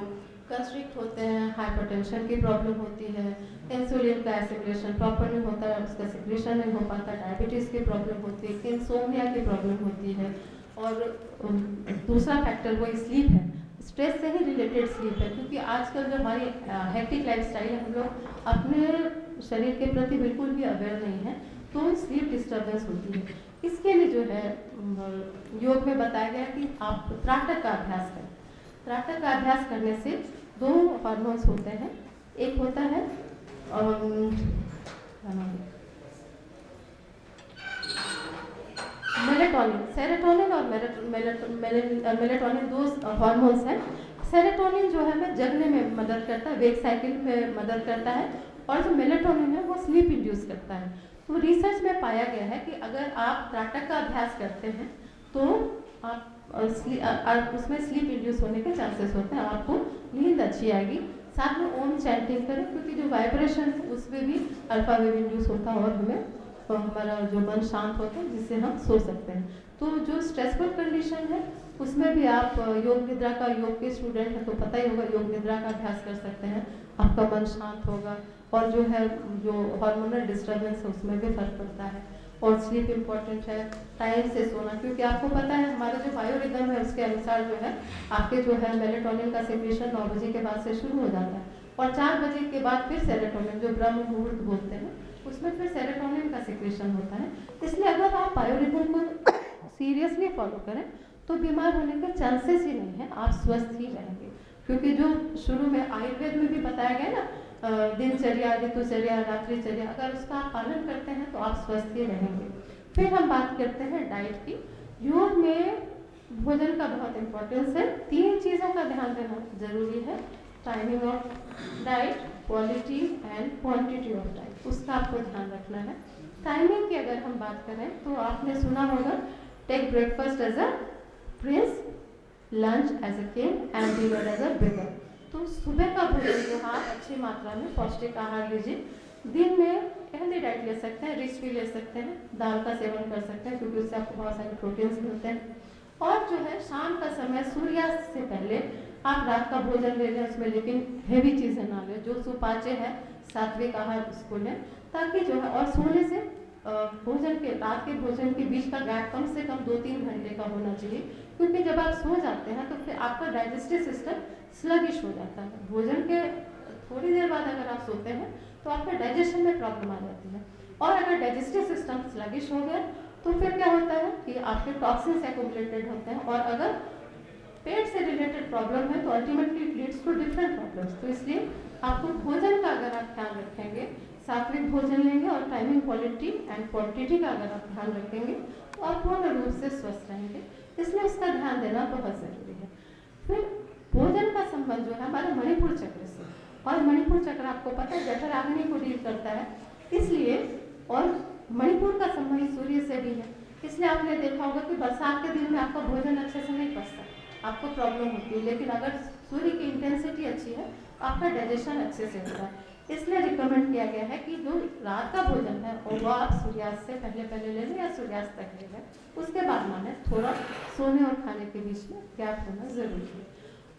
कंस्ट्रिक्ट होते हैं, हाइपरटेंशन की प्रॉब्लम होती है, इंसुलिन का एसिमिलेशन प्रॉपर नहीं होता है, उसका सिक्रेशन नहीं हो पाता, डायबिटीज़ की प्रॉब्लम होती है, इंसोम्निया की प्रॉब्लम होती है। और दूसरा फैक्टर वो स्लीप है, स्ट्रेस से ही रिलेटेड स्लीप है। क्योंकि आजकल जो हमारी हेक्टिक लाइफस्टाइल है, हम लोग अपने शरीर के प्रति बिल्कुल भी अवेयर नहीं है, तो स्लीप डिस्टर्बेंस होती है। इसके लिए जो है योग में बताया गया कि आप त्राटक का अभ्यास करें। त्राटक का अभ्यास करने से 2 हार्मोन्स होते हैं, एक होता है मेलेटोनिन, सेरोटोनिन और मेलेटोनिन 2 हार्मोन्स हैं। सेरोटोनिन जो है हमें जगने में मदद करता है, वेक साइकिल में मदद करता है, और जो मेलेटोनिन है वो स्लीप इंड्यूस करता है। तो रिसर्च में पाया गया है कि अगर आप त्राटक का अभ्यास करते हैं तो आप उसमें स्लीप इंड्यूस होने के चांसेस होते हैं, आपको नींद अच्छी आएगी। साथ में ओम चैंटिंग करें, क्योंकि जो वाइब्रेशन है उसमें भी अल्फा वेव इंड्यूस होता है, और हमें हमारा जो मन शांत होता है, जिससे हम सो सकते हैं। तो जो स्ट्रेसफुल कंडीशन है उसमें भी आप योग निद्रा का, योग के स्टूडेंट हैं तो पता ही होगा, योग निद्रा का अभ्यास कर सकते हैं, आपका मन शांत होगा। और जो है जो हार्मोनल डिस्टर्बेंस है उसमें भी फर्क पड़ता है। और स्लीप इम्पॉर्टेंट है, टाइम से सोना, क्योंकि आपको पता है हमारा जो बायोरिदम है उसके अनुसार जो है आपके जो है मेलेटोनिन का सिक्रेशन 9 बजे के बाद से शुरू हो जाता है, और 4 बजे के बाद फिर सेरोटोनिन, जो ब्रह्म मुहूर्त बोलते हैं, उसमें फिर सेरोटोनिन का सिक्रेशन होता है। इसलिए अगर आप बायोरिदम को सीरियसली फॉलो करें तो बीमार होने के चांसेस ही नहीं है, आप स्वस्थ ही रहेंगे। क्योंकि जो शुरू में आयुर्वेद में भी बताया गया ना, दिनचर्या, ऋतुचर्या, रात्रिचर्या, अगर उसका आप पालन करते हैं तो आप स्वस्थ ही रहेंगे। फिर हम बात करते हैं डाइट की। योग में भोजन का बहुत इंपॉर्टेंस है। 3 चीज़ों का ध्यान देना जरूरी है: timing of diet, quality and quantity of diet. उसका आपको ध्यान रखना है। टाइमिंग की अगर हम बात करें तो आपने सुना होगा, take breakfast as a prince, lunch as a king and dinner as a beggar. तो सुबह का भोजन जो आप अच्छी मात्रा में पौष्टिक आहार लीजिए। दिन में हेल्दी डाइट ले सकते हैं, रिच भी ले सकते हैं, दाल का सेवन कर सकते हैं क्योंकि उससे आपको बहुत सारे प्रोटीन्स मिलते हैं। और जो है शाम का समय सूर्यास्त से पहले आप रात का भोजन ले लें, उसमें लेकिन हेवी चीज़ें ना लें, जो सुपाच्य है, सात्विक आहार उसको लें, ताकि जो है, और सोने से भोजन के, रात के भोजन के बीच का गैप कम से कम 2-3 घंटे का होना चाहिए, क्योंकि जब आप सो जाते हैं तो फिर आपका डाइजेस्टिव सिस्टम स्लगिश हो जाता है। भोजन के थोड़ी देर बाद अगर आप सोते हैं तो आपके डाइजेशन में प्रॉब्लम आ जाती है, और अगर डाइजेस्टिव सिस्टम स्लगिश हो गया तो फिर क्या होता है कि आपके टॉक्सिन्स एक्युमुलेटेड होते हैं, और अगर पेट से रिलेटेड प्रॉब्लम है तो ultimately it leads to different problems. तो इसलिए आपको भोजन का अगर आप ध्यान रखेंगे, सात्विक भोजन लेंगे और टाइमिंग, क्वालिटी एंड क्वांटिटी का अगर आप ध्यान रखेंगे तो आप पूर्ण रूप से स्वस्थ रहेंगे। इसलिए इसका ध्यान देना बहुत ज़रूरी है। फिर भोजन का संबंध जो है हमारे मणिपुर चक्र से, और मणिपुर चक्र आपको पता है जठराग्नि को डील करता है, इसलिए, और मणिपुर का संबंध सूर्य से भी है। इसलिए आपने देखा होगा कि बरसात के दिन में आपका भोजन अच्छे से नहीं पचता, आपको प्रॉब्लम होती है, लेकिन अगर सूर्य की इंटेंसिटी अच्छी है आपका डाइजेशन अच्छे से होता है। इसलिए रिकमेंड किया गया है कि जो रात का भोजन है वो आप सूर्यास्त से पहले ले लें या सूर्यास्त तक ले लें, उसके बाद ना लें। थोड़ा सोने और खाने के बीच में गैप होना जरूरी है।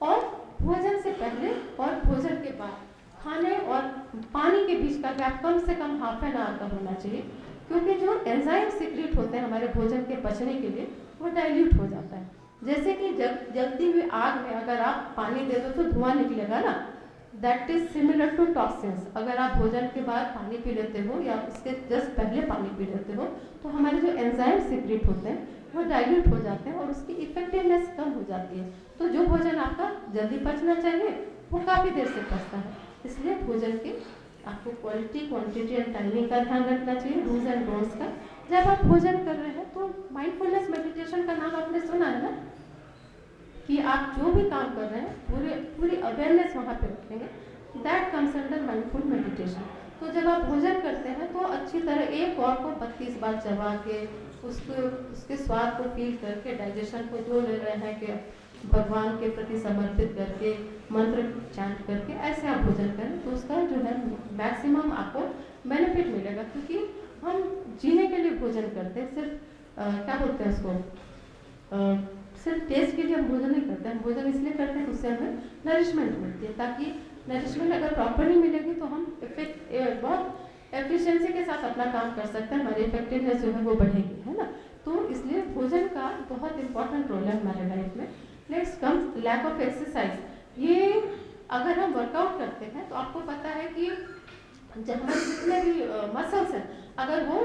और भोजन से पहले और भोजन के बाद खाने और पानी के बीच का गैप कम से कम ½ एन आवर का होना चाहिए, क्योंकि जो एंजाइम सीक्रेट होते हैं हमारे भोजन के पचने के लिए वो डाइल्यूट हो जाता है। जैसे कि जब जलती हुई आग में अगर आप पानी दे दो तो धुआं निकलेगा ना, that is similar to toxins. अगर आप भोजन के बाद पानी पी लेते हो या उसके जस्ट पहले पानी पी लेते हो तो हमारे जो एंजाइम सीक्रेट होते हैं वो डाइल्यूट हो जाते हैं और उसकी इफेक्टिवनेस कम हो जाती है। तो जो भोजन आपका जल्दी पचना चाहिए वो काफ़ी देर से पचता है। इसलिए भोजन की आपको क्वालिटी, क्वांटिटी एंड टाइमिंग का ध्यान रखना चाहिए, डूज एंड डोंट्स का। जब आप भोजन कर रहे हैं तो माइंडफुलनेस मेडिटेशन का नाम आपने सुना है ना, कि आप जो भी काम कर रहे हैं पूरी अवेयरनेस वहाँ पे रखेंगे। That comes under mindful meditation. तो जब आप भोजन करते हैं तो अच्छी तरह एक और को 32 बार चबा के उसके स्वाद को फील करके, डाइजेशन को जो ले रहे हैं कि भगवान के प्रति समर्पित करके, मंत्र चैंट करके ऐसे आप भोजन करें तो उसका जो है मैक्सिमम आपको बेनिफिट मिलेगा। क्योंकि हम जीने के लिए भोजन करते हैं, सिर्फ क्या बोलते हैं उसको, सिर्फ टेस्ट के लिए हम भोजन नहीं करते हैं। भोजन इसलिए करते हैं कि उससे हमें नरिशमेंट मिलती है, ताकि नरिशमेंट अगर प्रॉपरली मिलेगी तो हम बहुत एफिशिएंसी के साथ अपना काम कर सकते हैं, हमारी इफेक्टिवनेस जो है वो बढ़ेगी, है ना। तो इसलिए भोजन का बहुत इंपॉर्टेंट रोल है हमारे लाइफ में। Next comes lack of exercise. ये अगर हम वर्कआउट करते हैं तो आपको पता है कि जब हमारे जितने भी मसल्स हैं अगर वो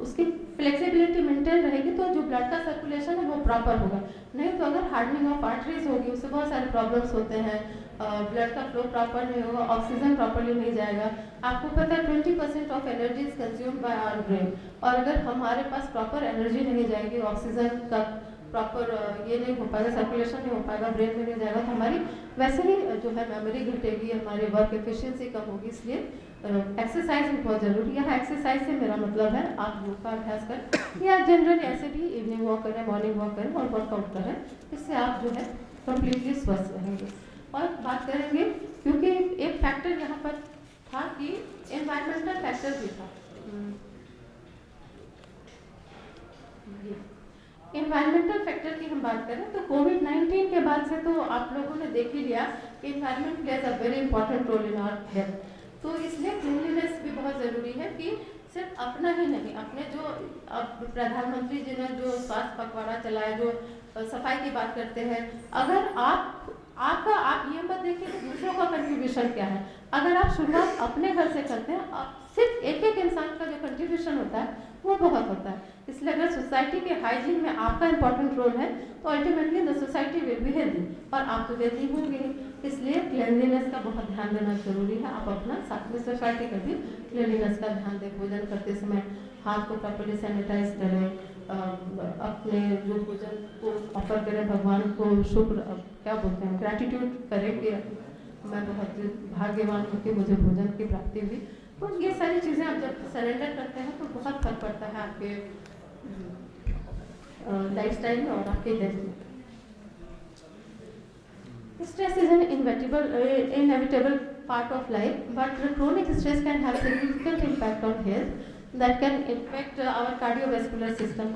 उसकी फ्लेक्सिबिलिटी मेंटेन रहेगी तो जो ब्लड का सर्कुलेशन है वो प्रॉपर होगा। नहीं तो अगर हार्डनिंग ऑफ आर्टरीज होगी उससे बहुत सारे प्रॉब्लम्स होते हैं, ब्लड का फ्लो प्रॉपर नहीं होगा, ऑक्सीजन प्रॉपरली नहीं जाएगा। आपको पता है 20% of energy is consumed by our brain, और अगर हमारे पास प्रॉपर एनर्जी नहीं जाएगी, ऑक्सीजन का प्रॉपर ये नहीं हो पाएगा, सर्कुलेशन नहीं हो पाएगा, ब्रेन में नहीं जाएगा, तो हमारी वैसे ही जो है मेमोरी घटेगी, हमारी वर्क एफिशिएंसी कम होगी। इसलिए एक्सरसाइज भी बहुत ज़रूरी है। एक्सरसाइज से मेरा मतलब है आप योग का अभ्यास करें या जनरली ऐसे भी इवनिंग वॉक करें, मॉर्निंग वॉक करें और वर्कआउट करें, इससे आप जो है कम्प्लीटली स्वस्थ रहेंगे। और बात करेंगे क्योंकि एक फैक्टर यहाँ पर था कि एनवायरमेंटल फैक्टर भी था। एनवायरमेंटल फैक्टर की हम बात करें तो कोविड-19 के बाद से तो आप लोगों ने देख ही लिया कि environment plays a very important role in our health. तो इसलिए क्लीनलीनेस भी बहुत ज़रूरी है कि सिर्फ अपना ही नहीं, अपने जो अब प्रधानमंत्री जी ने जो स्वास्थ्य पखवाड़ा चलाया, जो सफाई की बात करते हैं, अगर आप ये मत देखिए कि दूसरों का कंट्रीब्यूशन क्या है। अगर आप शुरुआत अपने घर से करते हैं, सिर्फ एक इंसान का जो कंट्रीब्यूशन होता है वो बहुत होता है। इसलिए अगर सोसाइटी के हाइजीन में आपका इंपॉर्टेंट रोल है तो ultimately the society will be healthy, और आप तो हेल्दी होंगे ही। इसलिए क्लीनलीनेस का बहुत ध्यान देना जरूरी है। आप अपना साथ में सोसाइटी का भी क्लीनलीनेस का ध्यान दें। भोजन करते समय हाथ को प्रॉपर्ली सैनिटाइज करें, अपने जो भोजन को ऑफर करें भगवान को शुक्र क्या बोलते हैं ग्रैटिट्यूड करें कि मैं बहुत भाग्यवान हूँ कि मुझे भोजन की प्राप्ति हुई। तो ये सारी चीज़ें आप जब सरेंडर करते हैं तो बहुत फर्क पड़ता है आपके लाइफस्टाइल में और आपके हेल्थ में। Stress is an inevitable part of life, but chronic stress can have significant impact on health that can affect our cardiovascular system.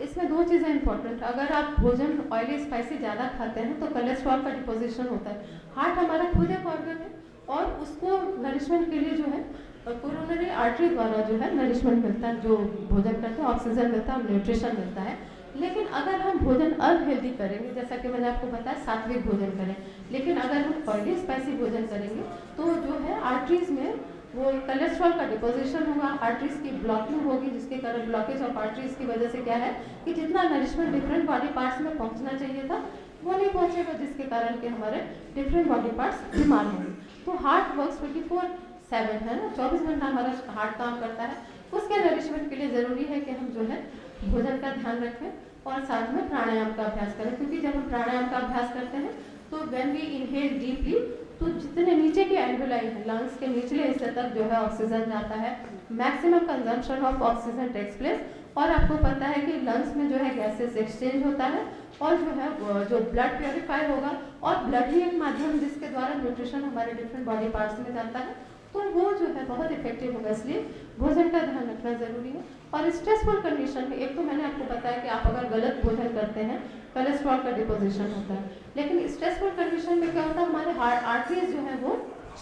इसमें दो चीज़ें इंपॉर्टेंट। अगर आप भोजन ऑयली स्पाइसी ज़्यादा खाते हैं तो कोलेस्ट्रॉल का डिपोजिशन होता है। हार्ट हमारा खुद एक ऑर्गन है और उसको नरिशमेंट के लिए जो है कोरोनरी आर्टरी द्वारा जो है नरिशमेंट मिलता है, जो भोजन करते हैं ऑक्सीजन मिलता है और न्यूट्रिशन मिलता है। लेकिन अगर हम भोजन अनहेल्दी करेंगे, जैसा कि मैंने आपको बताया सात्विक भोजन करें, लेकिन अगर हम ऑयली स्पाइसी भोजन करेंगे तो जो है आर्टरीज में वो कोलेस्ट्रॉल का डिपोजिशन होगा, आर्टरीज की ब्लॉकिंग होगी, जिसके कारण ब्लॉकेज ऑफ आर्टरीज की वजह से क्या है कि जितना नरिशमेंट डिफरेंट बॉडी पार्ट्स में पहुंचना चाहिए था वो नहीं पहुंचेगा, जिसके कारण कि हमारे डिफरेंट बॉडी पार्ट्स बीमार होंगे। तो हार्ट वर्क्स 24/7 है ना, 24 घंटा हमारा हार्ट काम करता है। उसके नरिशमेंट के लिए ज़रूरी है कि हम जो है भोजन का ध्यान रखें और साथ में प्राणायाम का अभ्यास करें, क्योंकि जब हम प्राणायाम का अभ्यास करते हैं तो व्हेन वी इनहेल डीपली तो जितने नीचे के एल्वेलाई हैं लंग्स के निचले हिस्से तक जो है ऑक्सीजन जाता है, maximum consumption of oxygen takes place. और आपको पता है कि लंग्स में जो है गैसेस एक्सचेंज होता है और जो है जो ब्लड प्योरीफाई होगा, और ब्लड ही एक माध्यम जिसके द्वारा न्यूट्रिशन हमारे डिफरेंट बॉडी पार्ट्स में जाता है, तो वो जो है बहुत इफेक्टिव होगा। इसलिए भोजन का ध्यान रखना जरूरी है। और स्ट्रेसफुल कंडीशन में एक तो मैंने आपको बताया कि आप अगर गलत भोजन करते हैं कोलेस्ट्रॉल का डिपोजिशन होता है, लेकिन स्ट्रेसफुल कंडीशन में क्या होता है हमारे हार्ट आर्टरीज जो है वो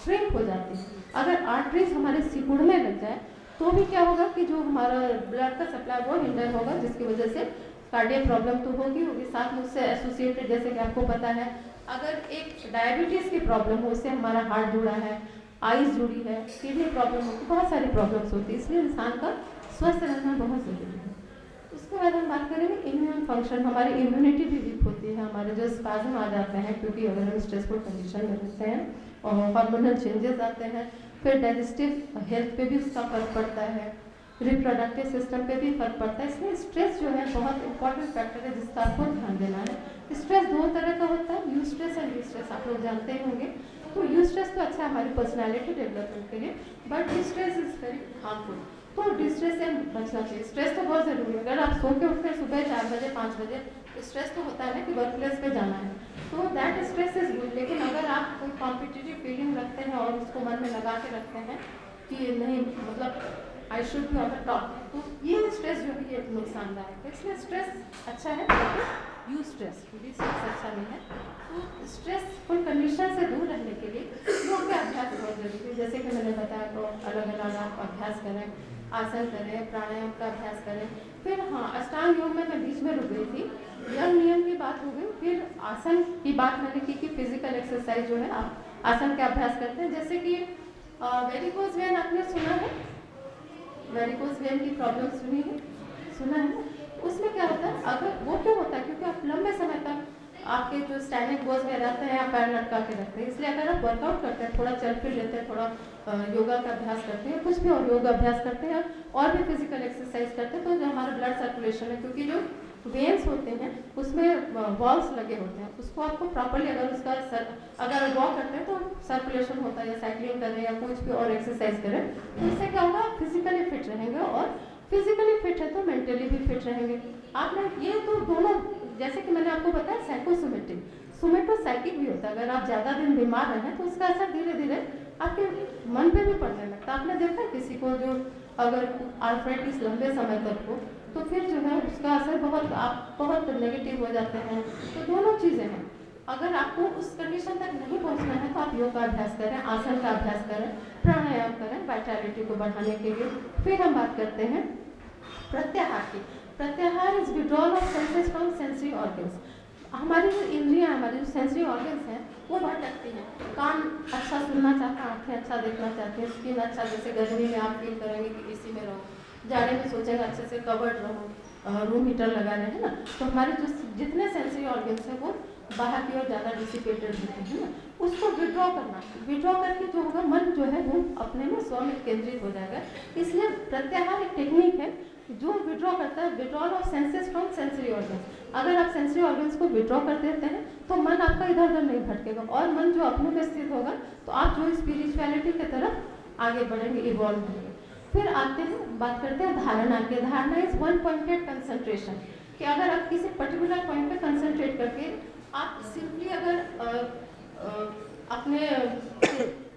श्रिंक हो जाती है। अगर आर्टरीज हमारे सिकुड़ने लग जाए तो भी क्या होगा कि जो हमारा ब्लड का सप्लाई वो हिंडर होगा, जिसकी वजह से कार्डियक प्रॉब्लम तो होगी। साथ में उससे एसोसिएटेड, जैसे कि आपको पता है अगर एक डायबिटीज़ की प्रॉब्लम हो उससे हमारा हार्ट जुड़ा है, आइज जुड़ी है, किडनी प्रॉब्लम होती है, बहुत सारी प्रॉब्लम्स होती है। इसलिए इंसान का स्वस्थ रहना बहुत ज़रूरी है। उसके बाद हम बात करेंगे इम्यून फंक्शन। हमारी इम्यूनिटी भी वीक होती है, हमारे जो स्पाज्म आ जाते हैं क्योंकि अगर हम स्ट्रेसफुल कंडीशन में रहते हैं, और हार्मोनल चेंजेस आते हैं, फिर डाइजेस्टिव हेल्थ पे भी उसका फर्क पड़ता है, रिप्रोडक्टिव सिस्टम पे भी फर्क पड़ता है। इसलिए स्ट्रेस जो है बहुत इंपॉर्टेंट फैक्टर है जिसका आपको ध्यान देना है। स्ट्रेस दो तरह का होता है, you stress and D stress, आप लोग जानते ही होंगे। तो यू स्ट्रेस तो अच्छा है हमारी पर्सनैलिटी डेवलपमेंट के लिए, but D stress is very harmful. तो डिस्ट्रेस से बचना चाहिए। स्ट्रेस तो बहुत ज़रूरी है। अगर आप सो के उठते हैं सुबह 4 बजे 5 बजे, स्ट्रेस तो होता है ना कि वर्क प्लेस पे जाना है, तो दैट स्ट्रेस इज गुड। लेकिन अगर आप कोई कॉम्पिटिटिव फीलिंग रखते हैं और उसको मन में लगा के रखते हैं कि नहीं मतलब I should be on the top, तो ये स्ट्रेस जो है ये नुकसानदायक है। इसलिए स्ट्रेस अच्छा है, लेकिन यू स्ट्रेस अच्छा नहीं है। तो स्ट्रेसफुल कंडीशन से दूर रहने के लिए योग का अभ्यास बहुत जरूरी है। जैसे कि मैंने बताया तो अलग अलग आप अभ्यास करें, आसन करें, प्राणायाम का अभ्यास करें। फिर हाँ, अष्टांग योग में मैं बीच में रुक गई थी, यंग नियम की बात हो गई। फिर आसन की बात मैंने की कि फिजिकल एक्सरसाइज जो है आप आसन का अभ्यास करते हैं। जैसे कि वेरिकोज वेन आपने सुना है, वेरिकोज वेन की प्रॉब्लम सुना है ना, उसमें क्या होता है, अगर वो क्यों होता है क्योंकि आप लंबे समय तक आपके जो स्टैंडिंग पोज में रहते हैं या पैर लटका के रखते हैं। इसलिए अगर आप वर्कआउट करते हैं, थोड़ा चल फिर लेते हैं, थोड़ा योगा का अभ्यास करते हैं, कुछ भी और योगा अभ्यास करते हैं और भी फिजिकल एक्सरसाइज करते हैं, तो जो हमारा ब्लड सर्कुलेशन है, क्योंकि जो वेन्स होते हैं उसमें वॉल्स लगे होते हैं, उसको आपको प्रॉपर्ली अगर उसका अगर वॉक करते हैं तो सर्कुलेशन होता है, या साइकिलिंग करें या कुछ भी और एक्सरसाइज करें, तो इससे क्या होगा आप फिजिकली फिट रहेंगे, और फिजिकली फिट है तो मेंटली भी फिट रहेंगे। आपने ये तो दोनों, जैसे कि मैंने आपको बताया साइकोसोमेटिक, सोमेटोसाइकिक भी होता है। अगर आप ज़्यादा दिन बीमार रहें तो उसका असर धीरे धीरे आपके मन पे भी पड़ने लगता है। आपने देखा किसी को जो अगर आर्थराइटिस लंबे समय तक हो तो फिर जो है उसका असर बहुत नेगेटिव हो जाते हैं। तो दोनों चीज़ें हैं। अगर आपको उस कंडीशन तक नहीं पहुंचना है तो आप योग का अभ्यास करें, आसन का अभ्यास करें, प्राणायाम करें वाइटैलिटी को बढ़ाने के लिए। फिर हम बात करते हैं प्रत्याहार की। प्रत्याहार is withdrawal of senses from sensory organs. हमारी जो इंद्रियां, हमारी जो सेंसरी ऑर्गन्स हैं वो भटकती हैं। कान अच्छा सुनना चाहता है, आँखें अच्छा देखना चाहती हैं, स्किन अच्छा, जैसे गर्मी में आप फील करेंगे कि एसी में रहो, जाड़े में सोचेंगे अच्छे से कवर्ड रहो, रूम हीटर लगा रहे हैं ना, तो हमारे जो जितने सेंसरी ऑर्गन्स हैं वो बाहर की ओर ज़्यादा डिसिपेटेड होते हैं ना, उसको विड्रॉ करना, विड्रॉ करके जो होगा मन जो है वो अपने में स्व में केंद्रित हो जाएगा। इसलिए प्रत्याहार एक टेक्निक है जो विड्रॉ करता है, withdrawal of senses from sensory organs. अगर आप सेंसरी ऑर्गन्स को विड्रॉ कर देते हैं तो मन आपका इधर उधर नहीं भटकेगा और मन जो अपने में स्थित होगा तो आप जो स्पिरिचुअलिटी की तरफ आगे बढ़ेंगे, इवॉल्व होंगे। फिर आते हैं, बात करते हैं धारणा की। धारणा इज वन पॉइंटेड कंसंट्रेशन, कि अगर आप किसी पर्टिकुलर पॉइंट पे कंसंट्रेट करके आप सिंपली अगर अपने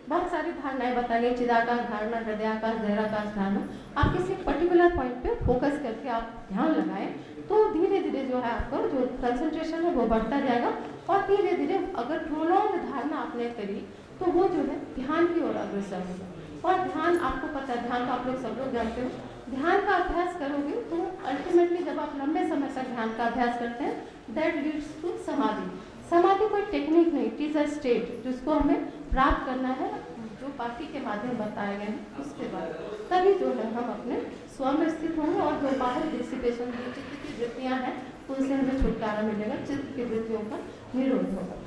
बहुत सारी धारणाएं बता गई, चिदाकाश धारणा, हृदयाकाश, गहराकाश धारणा, आप किसी पर्टिकुलर पॉइंट पे फोकस करके आप ध्यान लगाएं तो धीरे धीरे जो है आपका जो कंसंट्रेशन है वो बढ़ता जाएगा और धीरे धीरे अगर प्रोलॉन्ग धारणा आपने करी तो वो जो है ध्यान की ओर अग्रसर होगा। और ध्यान, आपको पता है, ध्यान तो आप लोग सब लोग जानते हो, ध्यान का अभ्यास करोगे तो अल्टीमेटली जब आप लंबे समय तक ध्यान का अभ्यास करते हैं दैट लीड्स टू समाधि। समाधि कोई टेक्निक नहीं, इट इज अ स्टेट जिसको हमें प्राप्त करना है, जो बाकी के माध्यम बताए गए हैं उसके बाद तभी जो है हम अपने स्व में स्थित होंगे और जो बाहर डिसिपेशन जो चित्त की वृत्तियाँ हैं उनसे हमें छुटकारा मिलेगा, चित्त की वृत्तियों का निरोध होगा।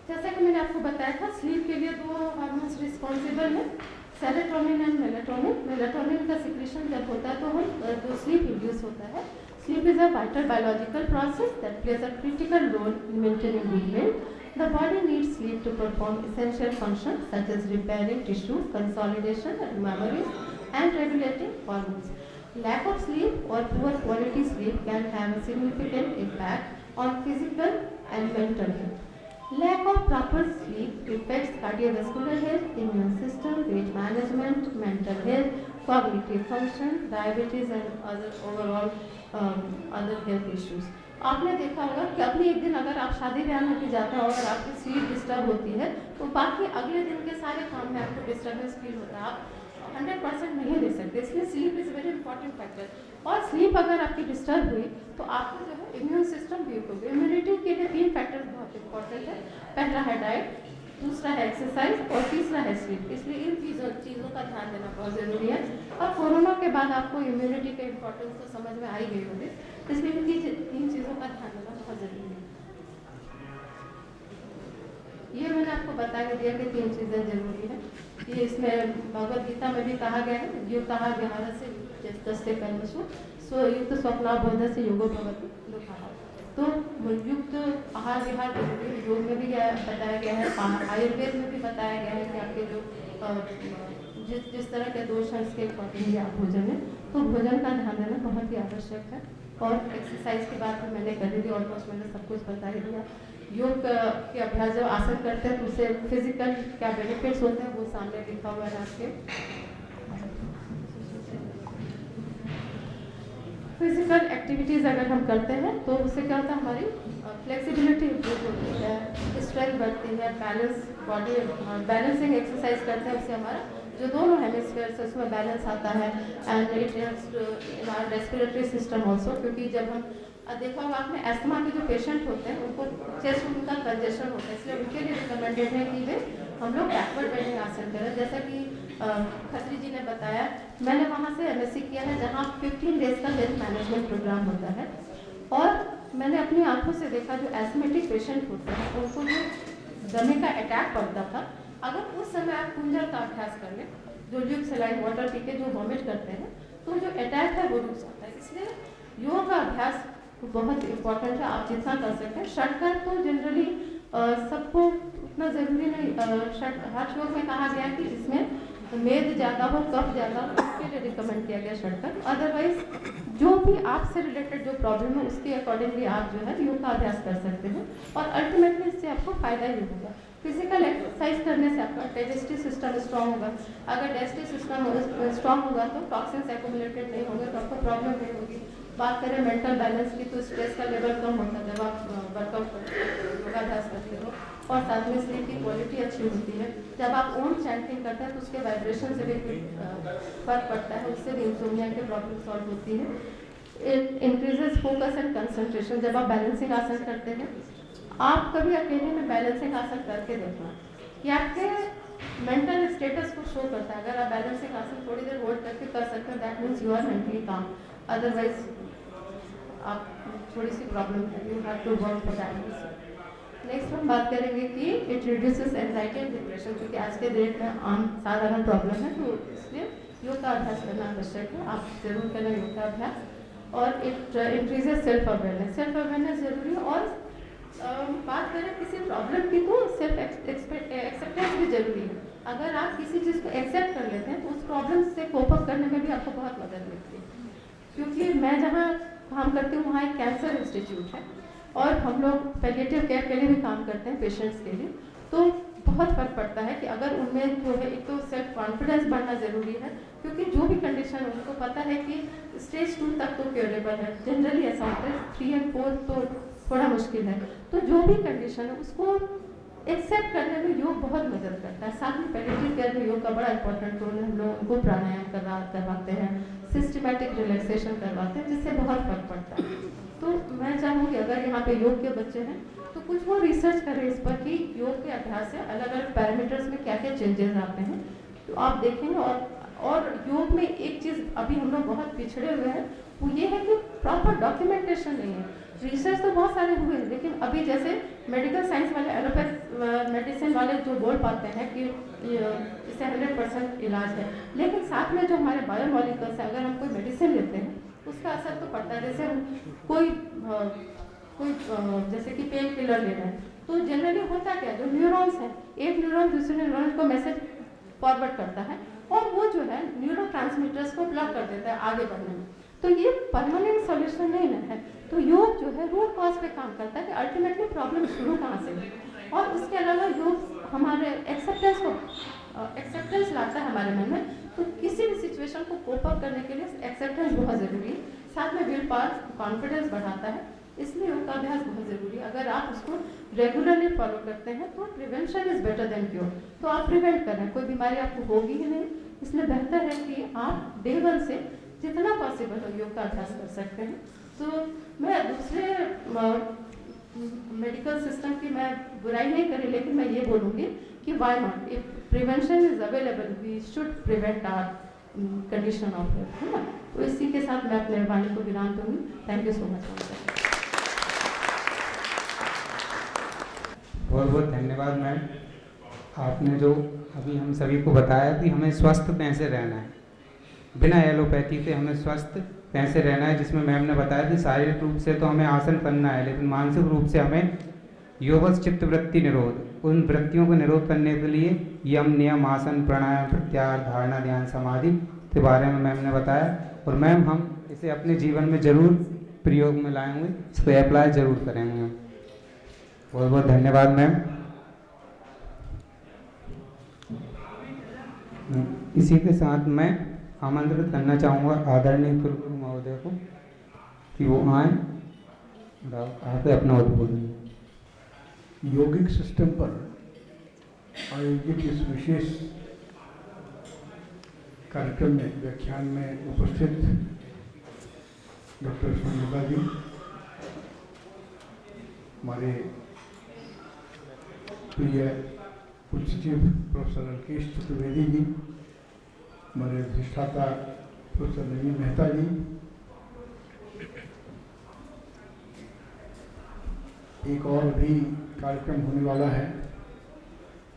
जैसा कि मैंने आपको बताया था, स्लीप के लिए दो हार्मोन्स रिस्पॉन्सिबल है, सेरोटोनिन एंड मेलाटोनिन। मेलाटोनिन का सिक्रीशन जब होता है तो हम जो स्लीप इंड्यूस होता है। Sleep is a vital biological process that plays a critical role in maintaining good health. The body needs sleep to perform essential functions such as repairing tissues, consolidation and memories, and regulating hormones. Lack of sleep or poor quality sleep can have a significant impact on physical and mental health. Lack of proper sleep affects cardiovascular health, immune system, weight management, mental health, cognitive function, diabetes and other overall other health issues. आपने देखा होगा कि अभी एक दिन अगर आप शादी ब्याह में भी जाते हो और आपकी स्लीप डिस्टर्ब होती है तो बाकी अगले दिन के सारे काम में आपको डिस्टर्बेंस फील होता है, आप 100% नहीं दे सकते। इसलिए sleep is very important factor. और स्लीप अगर आपकी डिस्टर्ब हुई तो आपका जो है इम्यून सिस्टम वीक होगा। इम्यूनिटी के लिए 3 फैक्टर्स बहुत इंपॉर्टेंट है। पहला है डाइट, दूसरा है एक्सरसाइज और तीसरा है स्लीप। इसलिए इन चीज़ों का ध्यान देना बहुत ज़रूरी है। और कोरोना के बाद आपको इम्यूनिटी के इम्पोर्टेंस तो समझ में आ ही गई होगी, इसलिए इन चीज़ों का ध्यान देना बहुत ज़रूरी है। ये मैंने आपको बता के दिया कि 3 चीज़ें जरूरी है। ये इसमें भगवद गीता में भी कहा गया है, युक्तः विहार से दस्ते कर्मसु स्वयुक्त स्वप्नाबोध से योगो भवति दुःखः। तो युक्त आहार विहार जरूरी, योग में भी बताया गया है, आयुर्वेद में भी बताया गया है कि आपके जो जिस तरह के दोष हैं उसके अकॉर्डिंगली आप भोजन में, तो भोजन का ध्यान देना बहुत ही आवश्यक है। और एक्सरसाइज की बात भी मैंने कर दी, ऑलमोस्ट मैंने सब कुछ बता ही दिया। योग के अभ्यास जब आसन करते हैं तो उससे फिजिकल क्या बेनिफिट्स होते हैं वो सामने लिखा हुआ है आपके। फिजिकल एक्टिविटीज़ अगर हम करते हैं तो उससे क्या होता है, हमारी फ्लेक्सिबिलिटी इम्प्रूव होती है, स्ट्रेंथ बढ़ती है, बैलेंस बॉडी बैलेंसिंग एक्सरसाइज करते हैं उससे हमारा जो दोनों हेमिस्फीयर्स है उसमें बैलेंस आता है। And it helps in our respiratory system also, क्योंकि जब हम देखा होगा आपने एस्थमा के जो पेशेंट होते हैं उनको चेस्ट में उनका कंजेशन होता है, इसलिए उनके लिए रिकमेंडेड है कि वे हम लोग बैकवर्ड बेंडिंग आसन करें। जैसा कि खत्री जी ने बताया, मैंने वहाँ से MSc किया है जहाँ 15 डेज का हेल्थ मैनेजमेंट प्रोग्राम होता है। और मैंने अपनी आंखों से देखा जो एस्थमेटिक पेशेंट होते हैं उनको जो दमे का अटैक पड़ता था, अगर उस समय आप कुंजल का अभ्यास कर लें, जो ल्यूक सलाइन वाटर पी के जो वॉमिट करते हैं तो जो अटैक है वो रुक जाता है। इसलिए योग का अभ्यास बहुत इम्पोर्टेंट है, आप जितना कर सकते हैं। शॉर्टकट तो जनरली सबको उतना ज़रूरी नहीं, हर योग में कहा गया कि इसमें मेद ज़्यादा हो, कफ ज़्यादा हो, उसके लिए रिकमेंड किया गया शॉर्टकट। अदरवाइज जो भी आपसे रिलेटेड जो प्रॉब्लम है उसके अकॉर्डिंगली आप जो है योग का अभ्यास कर सकते हैं और अल्टीमेटली इससे आपको फ़ायदा ही होगा। फिजिकल एक्सरसाइज करने से आपका डाइजेस्टिव सिस्टम स्ट्रांग होगा। अगर डाइजेस्टिव सिस्टम स्ट्रांग होगा तो टॉक्सिन्स एक्यूमुलेटेड नहीं होंगे, तो आपको प्रॉब्लम नहीं होगी। बात करें मेंटल बैलेंस की तो स्ट्रेस का लेवल कम होता है जब आप वर्कआउट करते हो, योगाभ्यास करते हो। और साथ में स्लीप की क्वालिटी अच्छी होती है। जब आप ओम चैंटिंग करते हैं तो उसके वाइब्रेशन से भी फर्क पड़ता है, उससे भी इंसोम्निया की प्रॉब्लम सॉल्व होती है। It increases focus and concentration. जब आप बैलेंसिंग आसन करते हैं, आप कभी अकेले में बैलेंसिंग आसन करके देखना, ये आपके मेंटल स्टेटस को शो करता है। अगर आप बैलेंसिंग आसन थोड़ी देर होल्ड करके कर सकते हैं, that means you are mentally काम। अदरवाइज आप थोड़ी सी प्रॉब्लम है, you have to work for that. Next हम बात करेंगे कि it reduces anxiety and depression, क्योंकि आज के डेट में आम साधारण प्रॉब्लम है, तो इसलिए योग का अभ्यास करना आवश्यक है। आप जरूर करें योग का अभ्यास। और it increases self awareness. Self awareness जरूरी है। और बात करें किसी प्रॉब्लम की, तो सेल्फ एक्सेप्टेंस भी जरूरी है। अगर आप किसी चीज़ को एक्सेप्ट कर लेते हैं तो उस प्रॉब्लम से कोप अप करने में भी आपको बहुत मदद मिलती है। क्योंकि मैं जहाँ काम करती हूँ वहाँ एक कैंसर इंस्टीट्यूट है और हम लोग पैलिएटिव केयर के लिए भी काम करते हैं पेशेंट्स के लिए। तो बहुत फर्क पड़ता है कि अगर उनमें जो है, एक तो सेल्फ कॉन्फिडेंस बढ़ना ज़रूरी है, क्योंकि जो भी कंडीशन है उनको पता है कि स्टेज 2 तक तो क्योरेबल है। जनरली ऐसा होता है, 3 और 4 तो थोड़ा मुश्किल है। तो जो भी कंडीशन है उसको एक्सेप्ट करने में योग बहुत मदद करता है। साथ में पैलिएटिव केयर में योग का बड़ा इंपॉर्टेंट रोल है। हम लोग उनको प्राणायाम करवाते हैं, सिस्टमैटिक रिलैक्सेशन करवाते हैं, जिससे बहुत फर्क पड़ता है। तो मैं चाहूँगी अगर यहाँ पे योग के बच्चे हैं तो कुछ वो रिसर्च करें इस पर कि योग के अभ्यास से अलग अलग पैरामीटर्स में क्या क्या चेंजेस आते हैं, तो आप देखेंगे। और योग में एक चीज़ अभी हम लोग बहुत पिछड़े हुए हैं, वो ये है कि प्रॉपर डॉक्यूमेंटेशन नहीं है। रिसर्च तो बहुत सारे हुए हैं, लेकिन अभी जैसे मेडिकल साइंस वाले, एलोपैथ मेडिसिन वाले जो बोल पाते हैं कि इससे 100% इलाज है, लेकिन साथ में जो हमारे बायोमॉलिक्यूल्स है, अगर हम कोई मेडिसिन लेते हैं उसका असर तो पड़ता है। जैसे हम कोई जैसे कि पेन किलर ले रहे हैं, तो जनरली होता क्या है, जो न्यूरॉन्स हैं, एक न्यूरॉन दूसरे न्यूरॉन को मैसेज फॉरवर्ड करता है और वो जो है न्यूरोट्रांसमीटर्स को ब्लॉक कर देता है आगे बढ़ने में। तो ये परमानेंट सॉल्यूशन नहीं है। तो योग जो है रूट कॉज पे काम करता है कि अल्टीमेटली प्रॉब्लम शुरू कहाँ से है। और उसके अलावा योग हमारे एक्सेप्टेंस लाता है हमारे मन में। तो किसी भी सिचुएशन को कोप अप करने के लिए एक्सेप्टेंस बहुत ज़रूरी है। साथ में विल पावर, कॉन्फिडेंस बढ़ाता है, इसलिए योग का अभ्यास बहुत ज़रूरी है। अगर आप उसको रेगुलरली फॉलो करते हैं तो prevention is better than cure. तो आप प्रिवेंट कर रहे हैं, कोई बीमारी आपको होगी ही नहीं, इसलिए बेहतर है कि आप डे 1 से जितना पॉसिबल हो योग का अभ्यास कर सकते हैं। तो मैं दूसरे मेडिकल सिस्टम की मैं बुराई नहीं करी, लेकिन मैं ये बोलूँगी कि why not, if prevention is available we should prevent our condition of health, है ना। तो इसी के साथ मैं अपने वाणी को विराम दूंगी। Thank you so much. बहुत बहुत धन्यवाद मैम। आपने जो अभी हम सभी को बताया कि हमें स्वस्थ कैसे रहना है, बिना एलोपैथी के हमें स्वस्थ कैसे रहना है, जिसमें मैम ने बताया कि शारीरिक रूप से तो हमें आसन करना है, लेकिन मानसिक रूप से हमें योगस चित्त वृत्ति निरोध, उन वृत्तियों को निरोध करने के लिए यम नियम आसन प्राणायाम प्रत्याहार धारणा ध्यान समाधि के बारे में मैम ने बताया। और मैम हम इसे अपने जीवन में जरूर प्रयोग में लाएंगे, इसको अप्लाई जरूर करेंगे। बहुत बहुत धन्यवाद मैम। इसी के साथ मैं आमंत्रित करना चाहूँगा आदरणीय कुलगुरु महोदय को कि वो आए और आके अपना उद्बोधन। यौगिक सिस्टम पर आयोजित इस विशेष कार्यक्रम में व्याख्यान में उपस्थित डॉक्टर सुनीता जी, हमारे प्रिय कुल सचिव प्रोफेसर अलकेश चतुर्वेदी जी, हमारे अधिष्ठाता प्रोफेसर नवीन मेहता जी, एक और भी कार्यक्रम होने वाला है,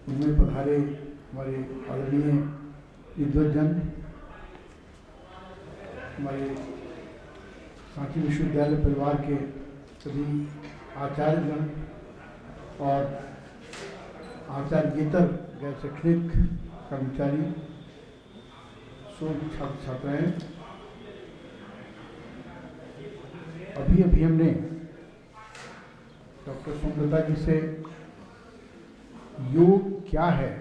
उनमें पधारे हमारे आदरणीय विद्वज्जन, हमारे सांची विश्वविद्यालय परिवार के सभी आचार्यगण और आचार्येतर गैर शैक्षणिक कर्मचारी, शोध छात्र छात्राएँ। अभी हमने डॉक्टर सुमलता जी से योग क्या है,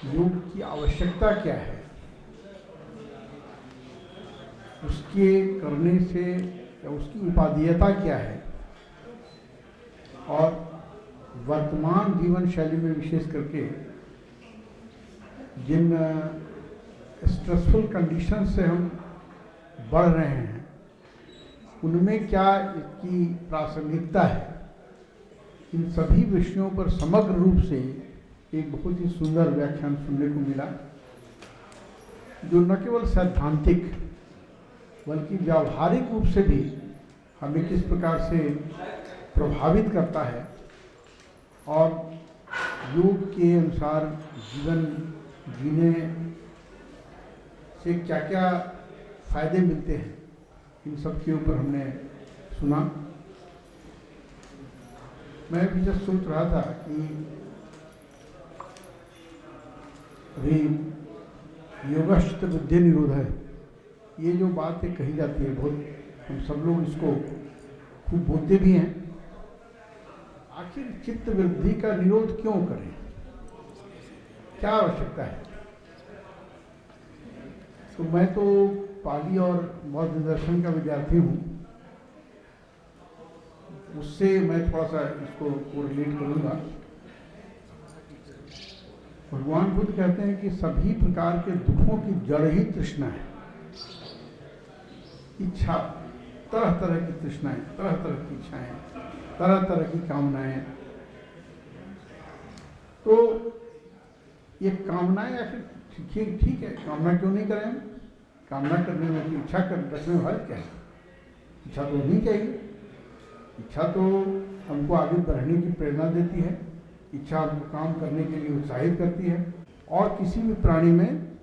योग की आवश्यकता क्या है, उसके करने से या उसकी उपादेयता क्या है, और वर्तमान जीवन शैली में विशेष करके जिन स्ट्रेसफुल कंडीशन से हम बढ़ रहे हैं उनमें क्या इसकी प्रासंगिकता है, इन सभी विषयों पर समग्र रूप से एक बहुत ही सुंदर व्याख्यान सुनने को मिला, जो न केवल सैद्धांतिक बल्कि व्यावहारिक रूप से भी हमें किस प्रकार से प्रभावित करता है और योग के अनुसार जीवन जीने से क्या क्या फायदे मिलते हैं, इन सब के ऊपर हमने सुना। मैं भी जब सोच रहा था कि अभी योगश्च बुद्धि निरोध है, ये जो बात है कही जाती है बहुत, हम सब लोग इसको खूब बोलते भी हैं। आखिर चित्त वृद्धि का निरोध क्यों करें, क्या आवश्यकता है? तो मैं तो पाली और बौद्ध दर्शन का विद्यार्थी हूँ, उससे मैं थोड़ा सा इसको कोरिलेट करूँगा। भगवान बुद्ध कहते हैं कि सभी प्रकार के दुखों की जड़ ही तृष्णा है, इच्छा, तरह तरह की तृष्णाएं, तरह तरह की इच्छाएं, तरह तरह की कामनाएं। तो ये कामनाएं आखिर ठीक है, कामना क्यों नहीं करें? कामना करने में, इच्छा कर रखने में हर्ज क्या है? इच्छा तो होनी चाहिए। इच्छा तो हमको आगे बढ़ने की प्रेरणा देती है, इच्छा हमको काम करने के लिए उत्साहित करती है, और किसी भी प्राणी में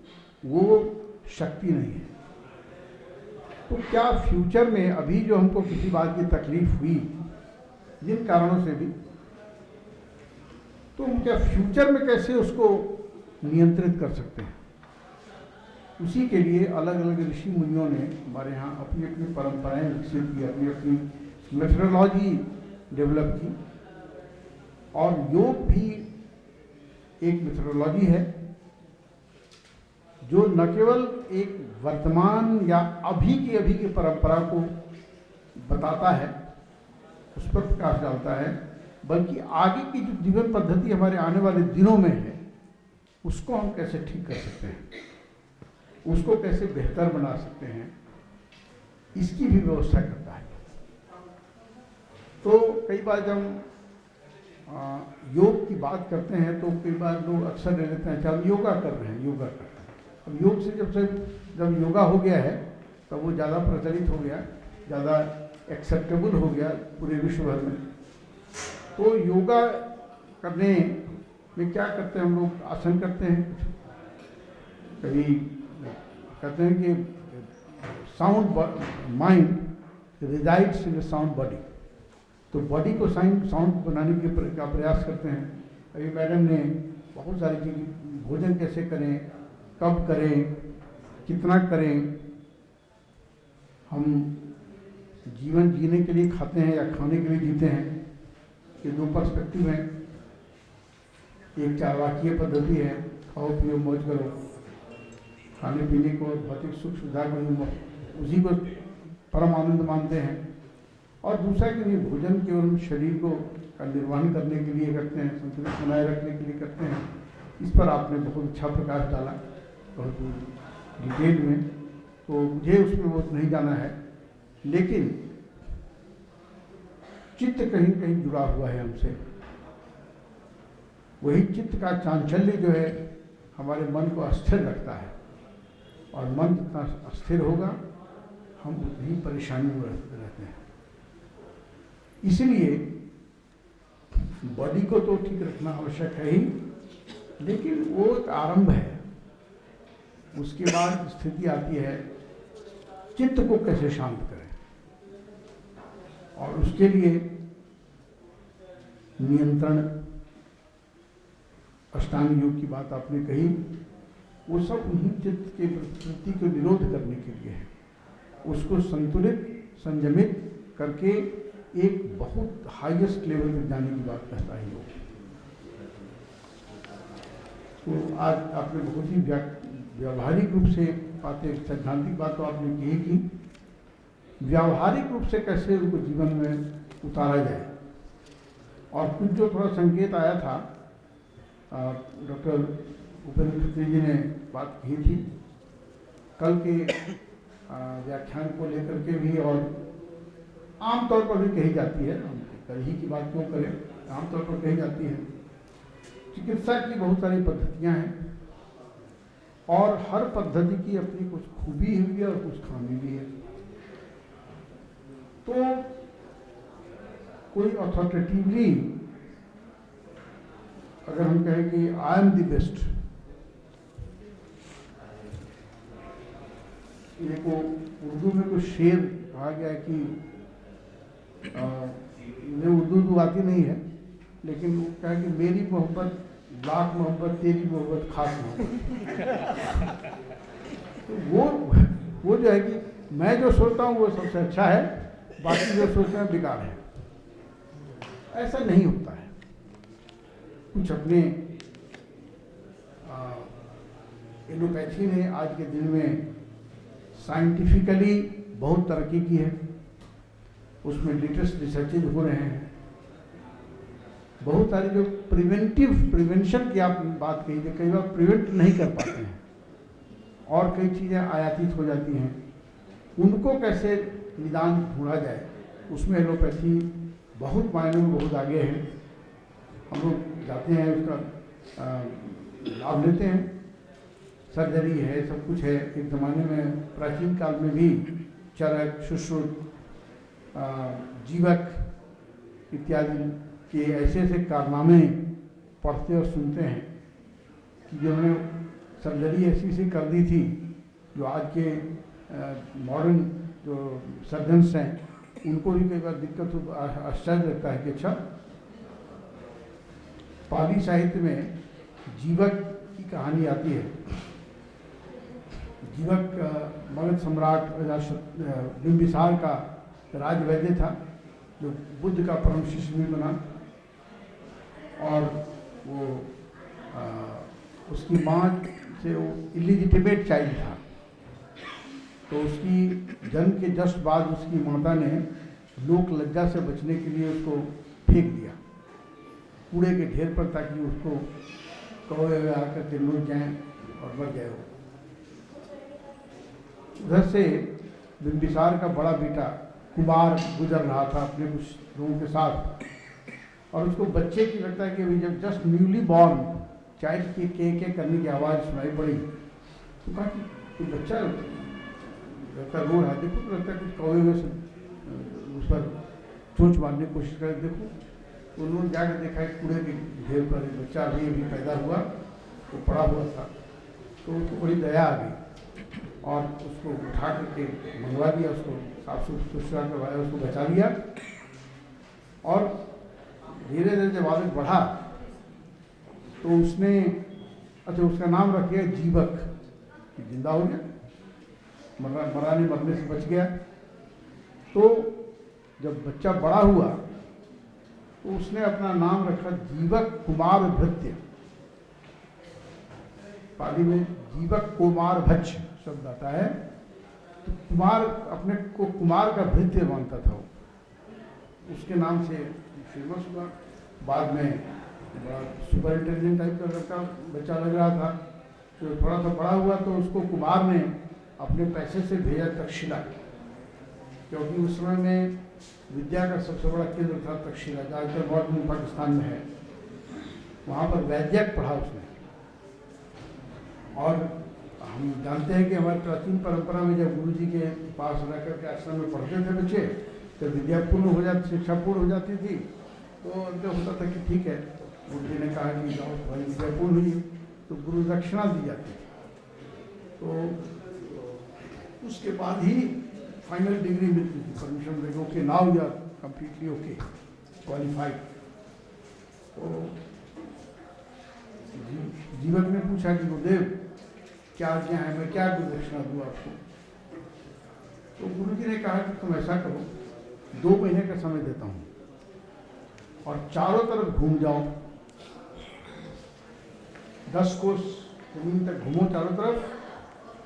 वो शक्ति नहीं है। तो क्या फ्यूचर में अभी जो हमको किसी बात की तकलीफ हुई जिन कारणों से भी, तो हम क्या फ्यूचर में कैसे उसको नियंत्रित कर सकते हैं? उसी के लिए अलग अलग ऋषि मुनियों ने हमारे यहाँ अपनी अपनी परंपराएं विकसित की, अपनी अपनी मेथोडोलॉजी डेवलप की, और योग भी एक मेथोडोलॉजी है जो न केवल एक वर्तमान या अभी की परंपरा को बताता है, उस पर प्रकाश डालता है, बल्कि आगे की जो जीवन पद्धति हमारे आने वाले दिनों में है, उसको हम कैसे ठीक कर सकते हैं, उसको कैसे बेहतर बना सकते हैं, इसकी भी व्यवस्था करता है। तो कई बार जब योग की बात करते हैं तो कई बार लोग अक्सर ले लेते हैं, अच्छा हम योगा कर रहे हैं, योगा कर रहे हैं। अब योग से जब योगा हो गया है तब वो ज़्यादा प्रचलित हो गया, ज़्यादा एक्सेप्टेबल हो गया पूरे विश्व भर में। तो योगा करने में क्या करते हैं हम लोग? आसन करते हैं, कभी कहते हैं कि साउंड माइंड रिजाइड्स इन साउंड बॉडी, तो बॉडी को साउंड बनाने का प्रयास करते हैं। अभी मैडम ने बहुत सारी चीज़, भोजन कैसे करें, कब करें, कितना करें, हम जीवन जीने के लिए खाते हैं या खाने के लिए जीते हैं, ये दो पर्सपेक्टिव हैं। एक चारवाकीय पद्धति है, खाओ पियो मौज करो, खाने पीने को, भौतिक सुख सुविधा को, उसी को परम आनंद मानते हैं। और दूसरा के लिए भोजन केवल शरीर को का निर्वहन करने के लिए करते हैं, संतुलित बनाए रखने के लिए करते हैं। इस पर आपने बहुत अच्छा प्रकाश डाला, बहुत डिटेल में, तो मुझे उसमें बहुत नहीं जाना है, लेकिन चित्त कहीं कहीं जुड़ा हुआ है हमसे। वही चित्त का चांचल्य जो है हमारे मन को अस्थिर रखता है, और मन जितना अस्थिर होगा हम उतनी परेशानी में रहते हैं। इसलिए बॉडी को तो ठीक रखना आवश्यक है ही, लेकिन वो एक आरंभ है। उसके बाद स्थिति आती है चित्त को कैसे शांत करें, और उसके लिए नियंत्रण, अष्टांग योग की बात आपने कही, वो सब उन्हीं चित्त के प्रवृत्ति को निरोध करने के लिए है। उसको संतुलित, संयमित करके एक बहुत हाईएस्ट लेवल तक जाने की बात कहता है योग। तो आज आपने बहुत ही व्यावहारिक रूप से बातें, सैद्धांतिक बात तो आपने की कि व्यावहारिक रूप से कैसे उनको जीवन में उतारा जाए। और कुछ जो थोड़ा संकेत आया था, डॉक्टर उपेंद्र खत्री जी ने बात की थी कल के व्याख्यान को लेकर के भी, और आमतौर पर भी कही जाती है, हम कल ही की बात क्यों करें, आमतौर पर कही जाती हैं। चिकित्सा की बहुत सारी पद्धतियां हैं और हर पद्धति की अपनी कुछ खूबी भी है और कुछ खामी भी है। तो कोई अथॉरिटेटिवली अगर हम कहें कि आई एम द बेस्ट, ये को उर्दू में कुछ शेर कहा गया है कि मुझे उर्दू आती नहीं है, लेकिन वो कहा कि मेरी मोहब्बत लाख मोहब्बत, तेरी मोहब्बत खास मोहब्बत। तो वो जो है कि मैं जो सोचता हूँ वो सबसे अच्छा है, बाकी जो सोचते हैं बेकार है। ऐसा नहीं होता है। कुछ अपने एलोपैथी ने आज के दिन में साइंटिफिकली बहुत तरक्की की है, उसमें लेटेस्ट रिसर्चेज हो रहे हैं। बहुत सारी जो प्रिवेंशन की आप बात कही, कई बार प्रिवेंट नहीं कर पाते हैं और कई चीज़ें आयातित हो जाती हैं, उनको कैसे निदान ढूंढा जाए, उसमें एलोपैथी बहुत मायने में बहुत आगे है। हम लोग जाते हैं, उसका लाभ लेते हैं। सर्जरी है, सब कुछ है। एक ज़माने में प्राचीन काल में भी चरक, सुश्रुत, जीवक इत्यादि के ऐसे ऐसे कारनामे पढ़ते और सुनते हैं कि जिन्होंने सर्जरी ऐसी कर दी थी जो आज के मॉडर्न जो सर्जन्स हैं उनको भी कई बार दिक्कत हो, आश्चर्य लगता है कि अच्छा, पाली साहित्य में जीवक की कहानी आती है। जीवक मगध सम्राट बिंबिसार का राजवैद्य था, जो बुद्ध का परम शिष्य भी बना, और वो उसकी माँ से वो इलिजिटिमेट चाइल्ड था। तो उसकी जन्म के जस्ट बाद उसकी माता ने लोक लज्जा से बचने के लिए उसको फेंक दिया कूड़े के ढेर पर, ताकि उसको कौवे आकर के लोग जाएं और मर जाए। उधर से बिंबिसार का बड़ा बेटा कुमार गुजर रहा था अपने कुछ लोगों के साथ, और उसको बच्चे की लगता है कि अभी जब जस्ट न्यूली बॉर्न चाइल्ड की के करने की आवाज़ सुनाई पड़ी, तो कहा कि बच्चा लगता रो रहा है, देखो तो लगता है कुछ कौवे से उस पर चोंच मारने की कोशिश करे। देखो तो उन्होंने जाकर देखा है कूड़े के ढेर पर बच्चा अभी पैदा हुआ, तो पड़ा हुआ था। तो उसको बड़ी दया आ गई और उसको उठा करके मंगवा दिया, उसको साफ सुथरा करवाया, उसको बचा लिया। और धीरे धीरे जब आगे बढ़ा तो उसने उसका नाम रख दिया जीवक, जिंदा हो गया, मरने से बच गया। तो जब बच्चा बड़ा हुआ तो उसने अपना नाम रखा जीवक कुमार भृत्य। पाली में जीवक कुमार भच्छ शब्द आता है। तो कुमार अपने को कुमार का भृत्य मानता था, उसके नाम से फेमस हुआ। बाद में सुपर इंटेलिजेंट टाइप का लड़का बच्चा लग रहा था, तो थोड़ा सा बड़ा हुआ तो उसको कुमार ने अपने पैसे से भेजा तक्षशिला, क्योंकि उस समय में विद्या का सबसे बड़ा केंद्र था तक्षशिला, जहाँ मॉडर्न पाकिस्तान में है। वहाँ पर वैद्यक पढ़ा उसने। और हम जानते हैं कि हमारी प्राचीन परंपरा में जब गुरु जी के पास रह करके आश्रम में पढ़ते थे बच्चे, तो विद्या पूर्ण हो जाती, शिक्षा पूर्ण हो जाती थी। तो उनका होता था कि ठीक है, गुरु जी ने कहा कि जाओ तुम्हारी विद्या पूर्ण हुई, तो गुरु दक्षिणा दी जाती थी। तो उसके बाद ही फाइनल डिग्री मिलती थी, परमिशन देकर okay now you are completely okay qualified. तो जीवक ने पूछा कि गुरुदेव क्या आज्ञा है, मैं क्या गुरु दक्षिणा दूँ आपको? तो गुरु जी ने कहा कि तुम ऐसा करो, 2 महीने का समय देता हूँ और चारों तरफ घूम जाओ, 10 कोस जमीन तक घूमो चारों तरफ,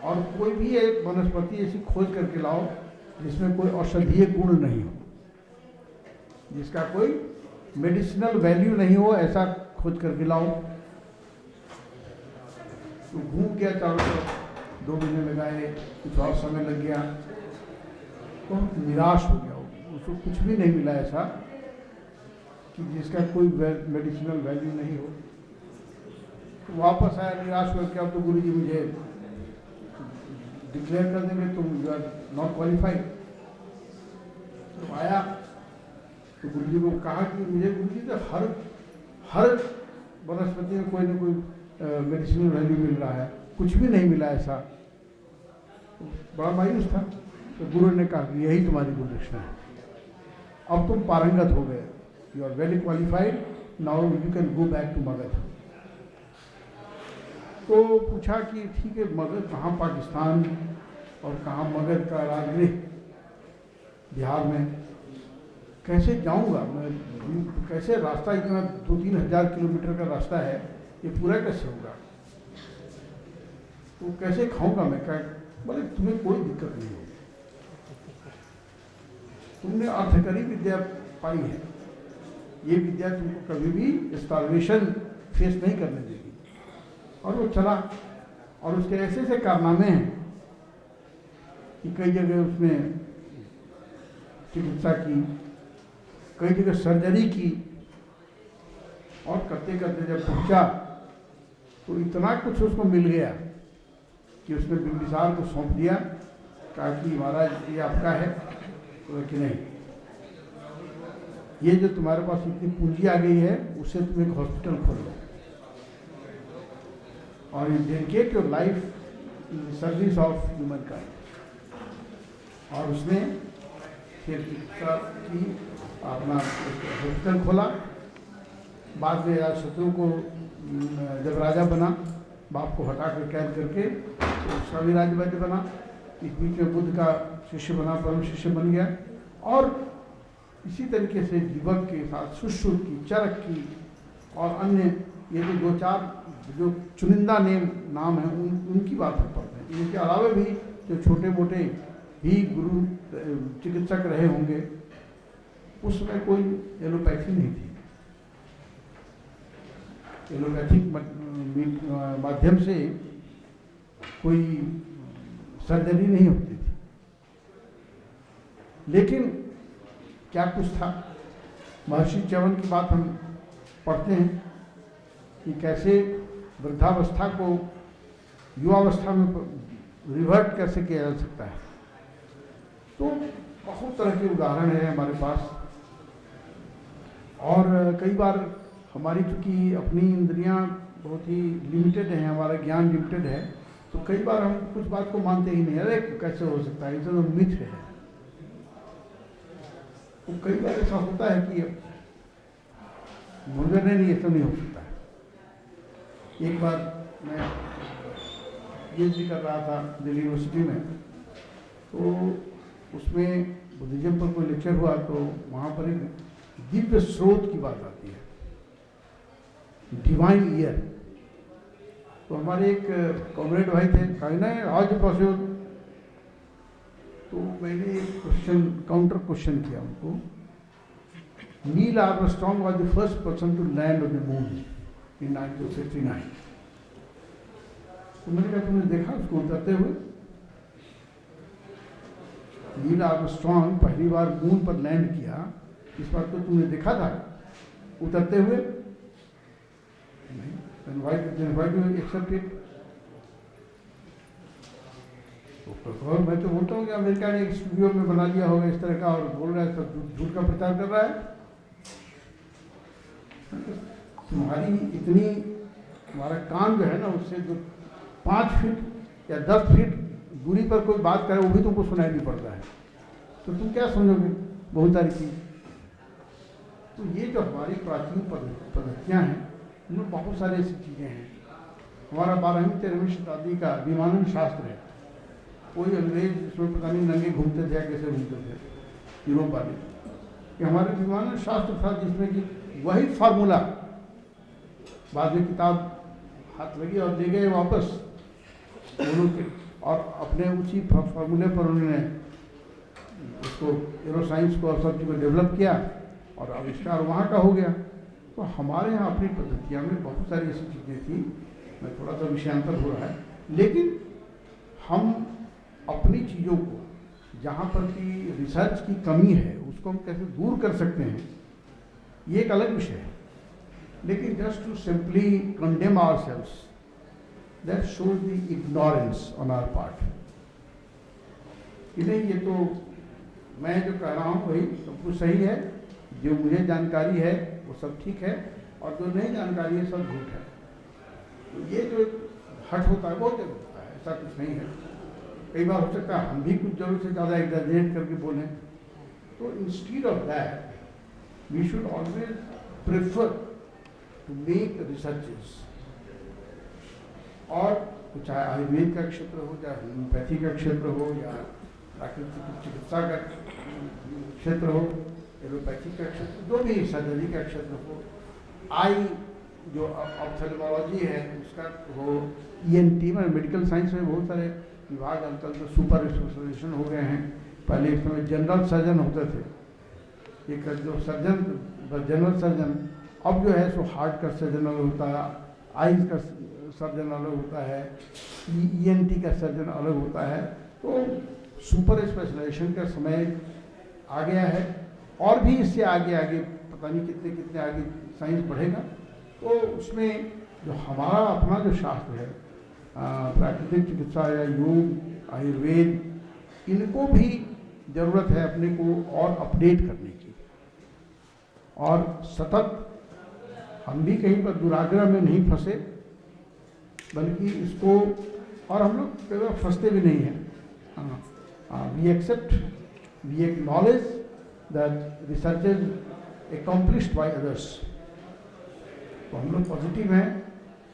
और कोई भी एक वनस्पति ऐसी खोज करके लाओ जिसमें कोई औषधीय गुण नहीं हो, जिसका कोई मेडिसिनल वैल्यू नहीं हो, ऐसा खोज करके लाओ। तो घूम गया चारों तरफ, 2 महीने लगाए, कुछ और समय लग गया, तो निराश हो गया। उसको कुछ भी नहीं मिला ऐसा कि जिसका कोई मेडिसिनल वैल्यू नहीं हो। तो वापस आया निराश होकर, अब तो गुरुजी मुझे डिक्लेयर कर देंगे तुम यू आर नॉट क्वालिफाइड। तो आया तो गुरुजी को कहा कि मुझे गुरुजी तो हर वनस्पति में कोई ना कोई मेडिसिनल वैल्यू मिल रहा है, कुछ भी नहीं मिला ऐसा। तो बड़ा मायूस था। तो गुरु ने कहा कि यही तुम्हारी गुरुदक्षिणा है, अब तुम पारंगत हो गए, you are very qualified, now you can go back to Magadha. तो पूछा कि ठीक है, मगध कहाँ, पाकिस्तान और कहाँ मगध का राजगृह बिहार में, कैसे जाऊंगा मैं, कैसे रास्ता इतना 2-3 हज़ार किलोमीटर का रास्ता है, ये पूरा कैसे होगा, तो कैसे खाऊंगा मैं, क्या बोले तुम्हें कोई दिक्कत नहीं होगी, तुमने अर्थकरी विद्या पाई है, ये विद्या तुमको कभी भी स्टार्वेशन फेस नहीं करने देगी। और वो चला, और उसके ऐसे ऐसे कारनामे हैं कि कई जगह उसने चिकित्सा की, कई जगह सर्जरी की, और करते करते जब पहुंचा तो इतना कुछ उसको मिल गया कि उसने बिंबिसार को सौंप दिया, कहा कि महाराज ये आपका है। तो कि नहीं, ये जो तुम्हारे पास इतनी पूंजी आ गई है उससे तुम एक हॉस्पिटल खोल लो और you dedicate your life in the service of human kind. और उसने फिर चिकित्सा की, अपना हॉस्पिटल खोला। बाद में राजशत्रु को जब राजा बना, बाप को हटा कर कैद करके तो उसका भी राज्य बना। इस बीच में बुद्ध का शिष्य बना, परम शिष्य बन गया। और इसी तरीके से जीवक के साथ सुश्रुत की, चरक की और अन्य ये जो 2-4 जो चुनिंदा नाम है उनकी बात हम पढ़ते हैं। इनके अलावा भी जो छोटे मोटे ही गुरु चिकित्सक रहे होंगे, उसमें कोई एलोपैथी नहीं थी। एलोपैथिक माध्यम से कोई सर्जरी नहीं होती थी। लेकिन क्या कुछ था। महर्षि च्यवन की बात हम पढ़ते हैं कि कैसे वृद्धावस्था को युवावस्था में रिवर्ट कैसे किया जा सकता है। तो बहुत तरह के उदाहरण हैं हमारे पास। और कई बार हमारी चूँकि अपनी इंद्रियां बहुत ही लिमिटेड हैं, हमारा ज्ञान लिमिटेड है, तो कई बार हम कुछ बात को मानते ही नहीं, अरे कैसे हो सकता है, इसे तो मिथ है। तो कई बार ऐसा होता है कि मुझे नहीं, ऐसा नहीं हो सकता है। एक बार मैं PhD कर रहा था दिल्ली यूनिवर्सिटी में, तो उसमें बुद्धिज्म पर कोई लेक्चर हुआ, तो वहाँ पर एक दिव्य स्रोत की बात आती है, डिवाइन ईयर। तो हमारे एक कॉमरेड भाई थे, कहा नहीं हाउ इज पॉसिबल। तो मैंने एक काउंटर क्वेश्चन किया उनको। Neil Armstrong was the first person to land on the moon in 1969। तो मैंने कहा तुमने देखा उसको उतरते हुए? नील आर्मस्ट्रॉन्ग पहली बार मून पर लैंड किया, इस बात को तुमने देखा था उतरते हुए? नहीं। Then why do you accept it? और मैं तो बोलता हूँ कि अमेरिका ने एक स्टूडियो में बना लिया होगा इस तरह का और बोल रहा है, सब झूठ का प्रचार कर रहा है। तुम्हारी इतनी, हमारा कान जो है ना, उससे जो 5 फीट या 10 फीट दूरी पर कोई बात करे वो भी तुमको सुनाई नहीं पड़ता है, तो तुम क्या समझोगे बहुत सारी चीज। तो ये जो हमारी प्राचीन पद्धतियाँ हैं, उनमें बहुत सारी ऐसी चीज़ें हैं। हमारा 12वीं 13वीं शताब्दी का विमानन शास्त्र है। कोई अंग्रेज इसमें पता नहीं नंगे घूमते थे या कैसे घूमते थे यूरोप वाले। कि हमारे विमानन शास्त्र था जिसमें कि वही फार्मूला, बाद में किताब हाथ लगी और ले गए वापस दोनों के, और अपने उसी फार्मूले पर उन्होंने उसको एरोसाइंस को और सब चीज़ को डेवलप किया और आविष्कार वहाँ का हो गया। तो हमारे यहाँ अपनी पद्धतियाँ में बहुत सारी ऐसी चीज़ें थी। मैं थोड़ा सा विषयांतर हो रहा है, लेकिन हम अपनी चीज़ों को जहाँ पर कि रिसर्च की कमी है उसको हम कैसे दूर कर सकते हैं, ये एक अलग विषय है, लेकिन just to simply condemn ourselves, that shows the ignorance on our part कि नहीं, ये तो मैं जो कह रहा हूँ वही सब कुछ सही है, जो मुझे जानकारी है वो सब ठीक है, और जो नहीं जानकारी है सब झूठ है। तो ये जो हट होता है बहुत जगह होता है, ऐसा कुछ नहीं है। कई बार हो सकता है हम भी कुछ जरूरत से ज़्यादा एग्जैजरेट करके बोलें। तो instead of that we should always prefer to make researches, और चाहे आयुर्वेद का क्षेत्र हो, चाहे होम्योपैथी का क्षेत्र हो, या प्राकृतिक चिकित्सा का क्षेत्र हो, एलोपैथी का क्षेत्र, जो भी सर्जरी का क्षेत्र हो, आई जो ऑप्थेल्मोलॉजी है उसका हो, ENT में मेडिकल साइंस में बहुत सारे विभाग आजकल तो सुपर स्पेशलाइजेशन हो गए हैं। पहले एक समय जनरल सर्जन होते थे, एक जो सर्जन जनरल सर्जन, अब जो है सो हार्ट का सर्जन अलग होता है, आईज का सर्जन अलग होता है, ENT का सर्जन अलग होता है। तो सुपर स्पेशलाइजेशन का समय आ गया है, और भी इससे आगे आगे पता नहीं कितने कितने आगे साइंस बढ़ेगा। तो उसमें जो हमारा अपना जो शास्त्र है, प्राकृतिक चिकित्सा या योग, आयुर्वेद, इनको भी ज़रूरत है अपने को और अपडेट करने की, और सतत हम भी कहीं पर दुराग्रह में नहीं फंसे, बल्कि इसको, और हम लोग कई बार फंसते भी नहीं हैं। We accept, we acknowledge that research is accomplished by others। तो हम लोग पॉजिटिव हैं,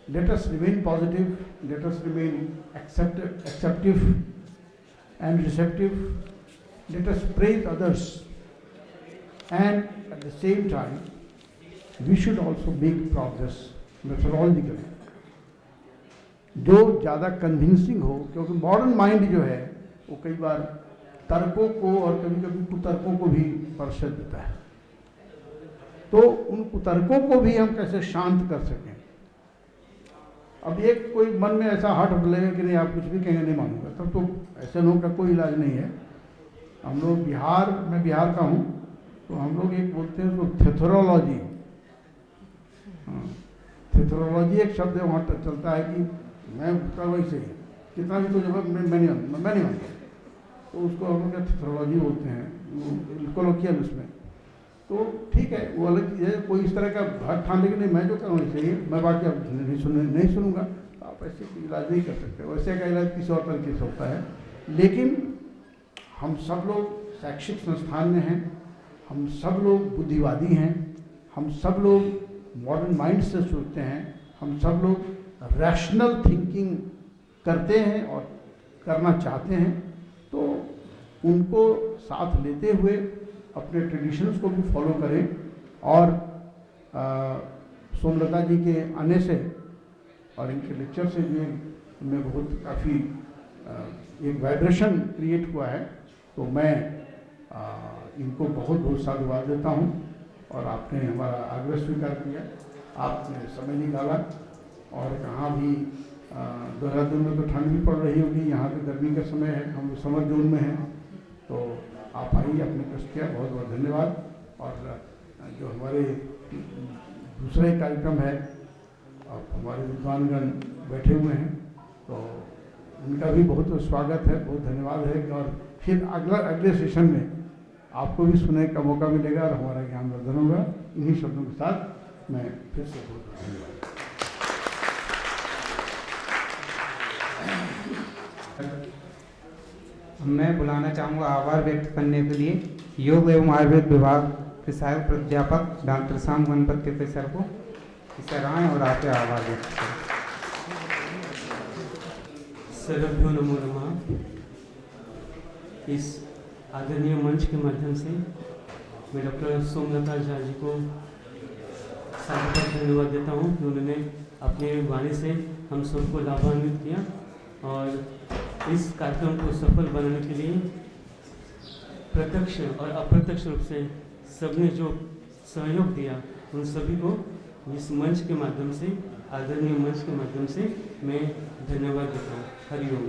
let us remain positive, let us remain acceptive and receptive, let us praise others, and at the same time we should also make progress methodologically, जो ज़्यादा convincing हो, क्योंकि modern mind जो है वो कई बार तर्कों को और कभी कभी कुतर्कों को भी परसत देता है। तो उन कुतर्कों को भी हम कैसे शांत कर सकें। अब एक कोई मन में ऐसा हट लगेगा कि नहीं आप कुछ भी कहेंगे नहीं मानूंगा, तब तो ऐसे लोगों का कोई इलाज नहीं है। हम लोग बिहार, मैं बिहार का हूँ, तो हम लोग एक बोलते हैं उसको थेथोरोलॉजी। थेथोरोलॉजी एक शब्द है, वहाँ चलता है कि मैं उसका वैसे ही कितना भी तो जब मैं नहीं मानता, तो उसको हम लोग थेथोरोलॉजी बोलते हैं कोलोकियल उसमें। तो ठीक है, वो अलग चीज़ है, कोई इस तरह का भाग ठान लेकिन नहीं मैं जो करूँ वैसे ही, मैं बाकी अब नहीं सुनूंगा, तो आप ऐसे कोई इलाज नहीं कर सकते। वैसे का इलाज किसी और तरीके से होता है। लेकिन हम सब लोग शैक्षिक संस्थान में हैं, हम सब लोग बुद्धिवादी हैं, हम सब लोग मॉडर्न माइंड से सोचते हैं, हम सब लोग रैशनल थिंकिंग करते हैं और करना चाहते हैं। तो उनको साथ लेते हुए अपने ट्रेडिशंस को भी फॉलो करें, और सोमलता जी के आने से और इनके लेक्चर से जो हमें बहुत काफ़ी एक वाइब्रेशन क्रिएट हुआ है। तो मैं इनको बहुत बहुत साधुवाद देता हूँ, और आपने हमारा आग्रह स्वीकार किया, आपने समय निकाला। और कहाँ भी देहरादून में तो ठंड भी पड़ रही होगी, यहाँ तो गर्मी का समय है, हम लोग समर जोन में हैं। तो आप आइए, आपने कष्ट किया, बहुत बहुत धन्यवाद। और जो हमारे दूसरा एक कार्यक्रम है, अब हमारे विद्वानगण बैठे हुए हैं, तो उनका भी बहुत बहुत स्वागत है, बहुत धन्यवाद है। और फिर अगले सेशन में आपको भी सुनने का मौका मिलेगा और हमारा ज्ञान वर्धन होगा। इन्हीं शब्दों के साथ मैं फिर से बहुत धन्यवाद। मैं बुलाना चाहूँगा आभार व्यक्त करने के लिए योग एवं आयुर्वेद विभाग के सहायक प्राध्यापक डॉक्टर श्याम गणपत के सर को, इसे आएँ और आपके आभार व्यक्त करें। सर्वभ्यो नमो नमः। इस आदरणीय मंच के माध्यम से मैं डॉक्टर सोमलता झा जी को सादर धन्यवाद देता हूँ कि उन्होंने अपने वाणी से हम सबको लाभान्वित किया, और इस कार्यक्रम को सफल बनाने के लिए प्रत्यक्ष और अप्रत्यक्ष रूप से सबने जो सहयोग दिया, उन सभी को इस मंच के माध्यम से, आदरणीय मंच के माध्यम से मैं धन्यवाद देता हूँ। हरिओम।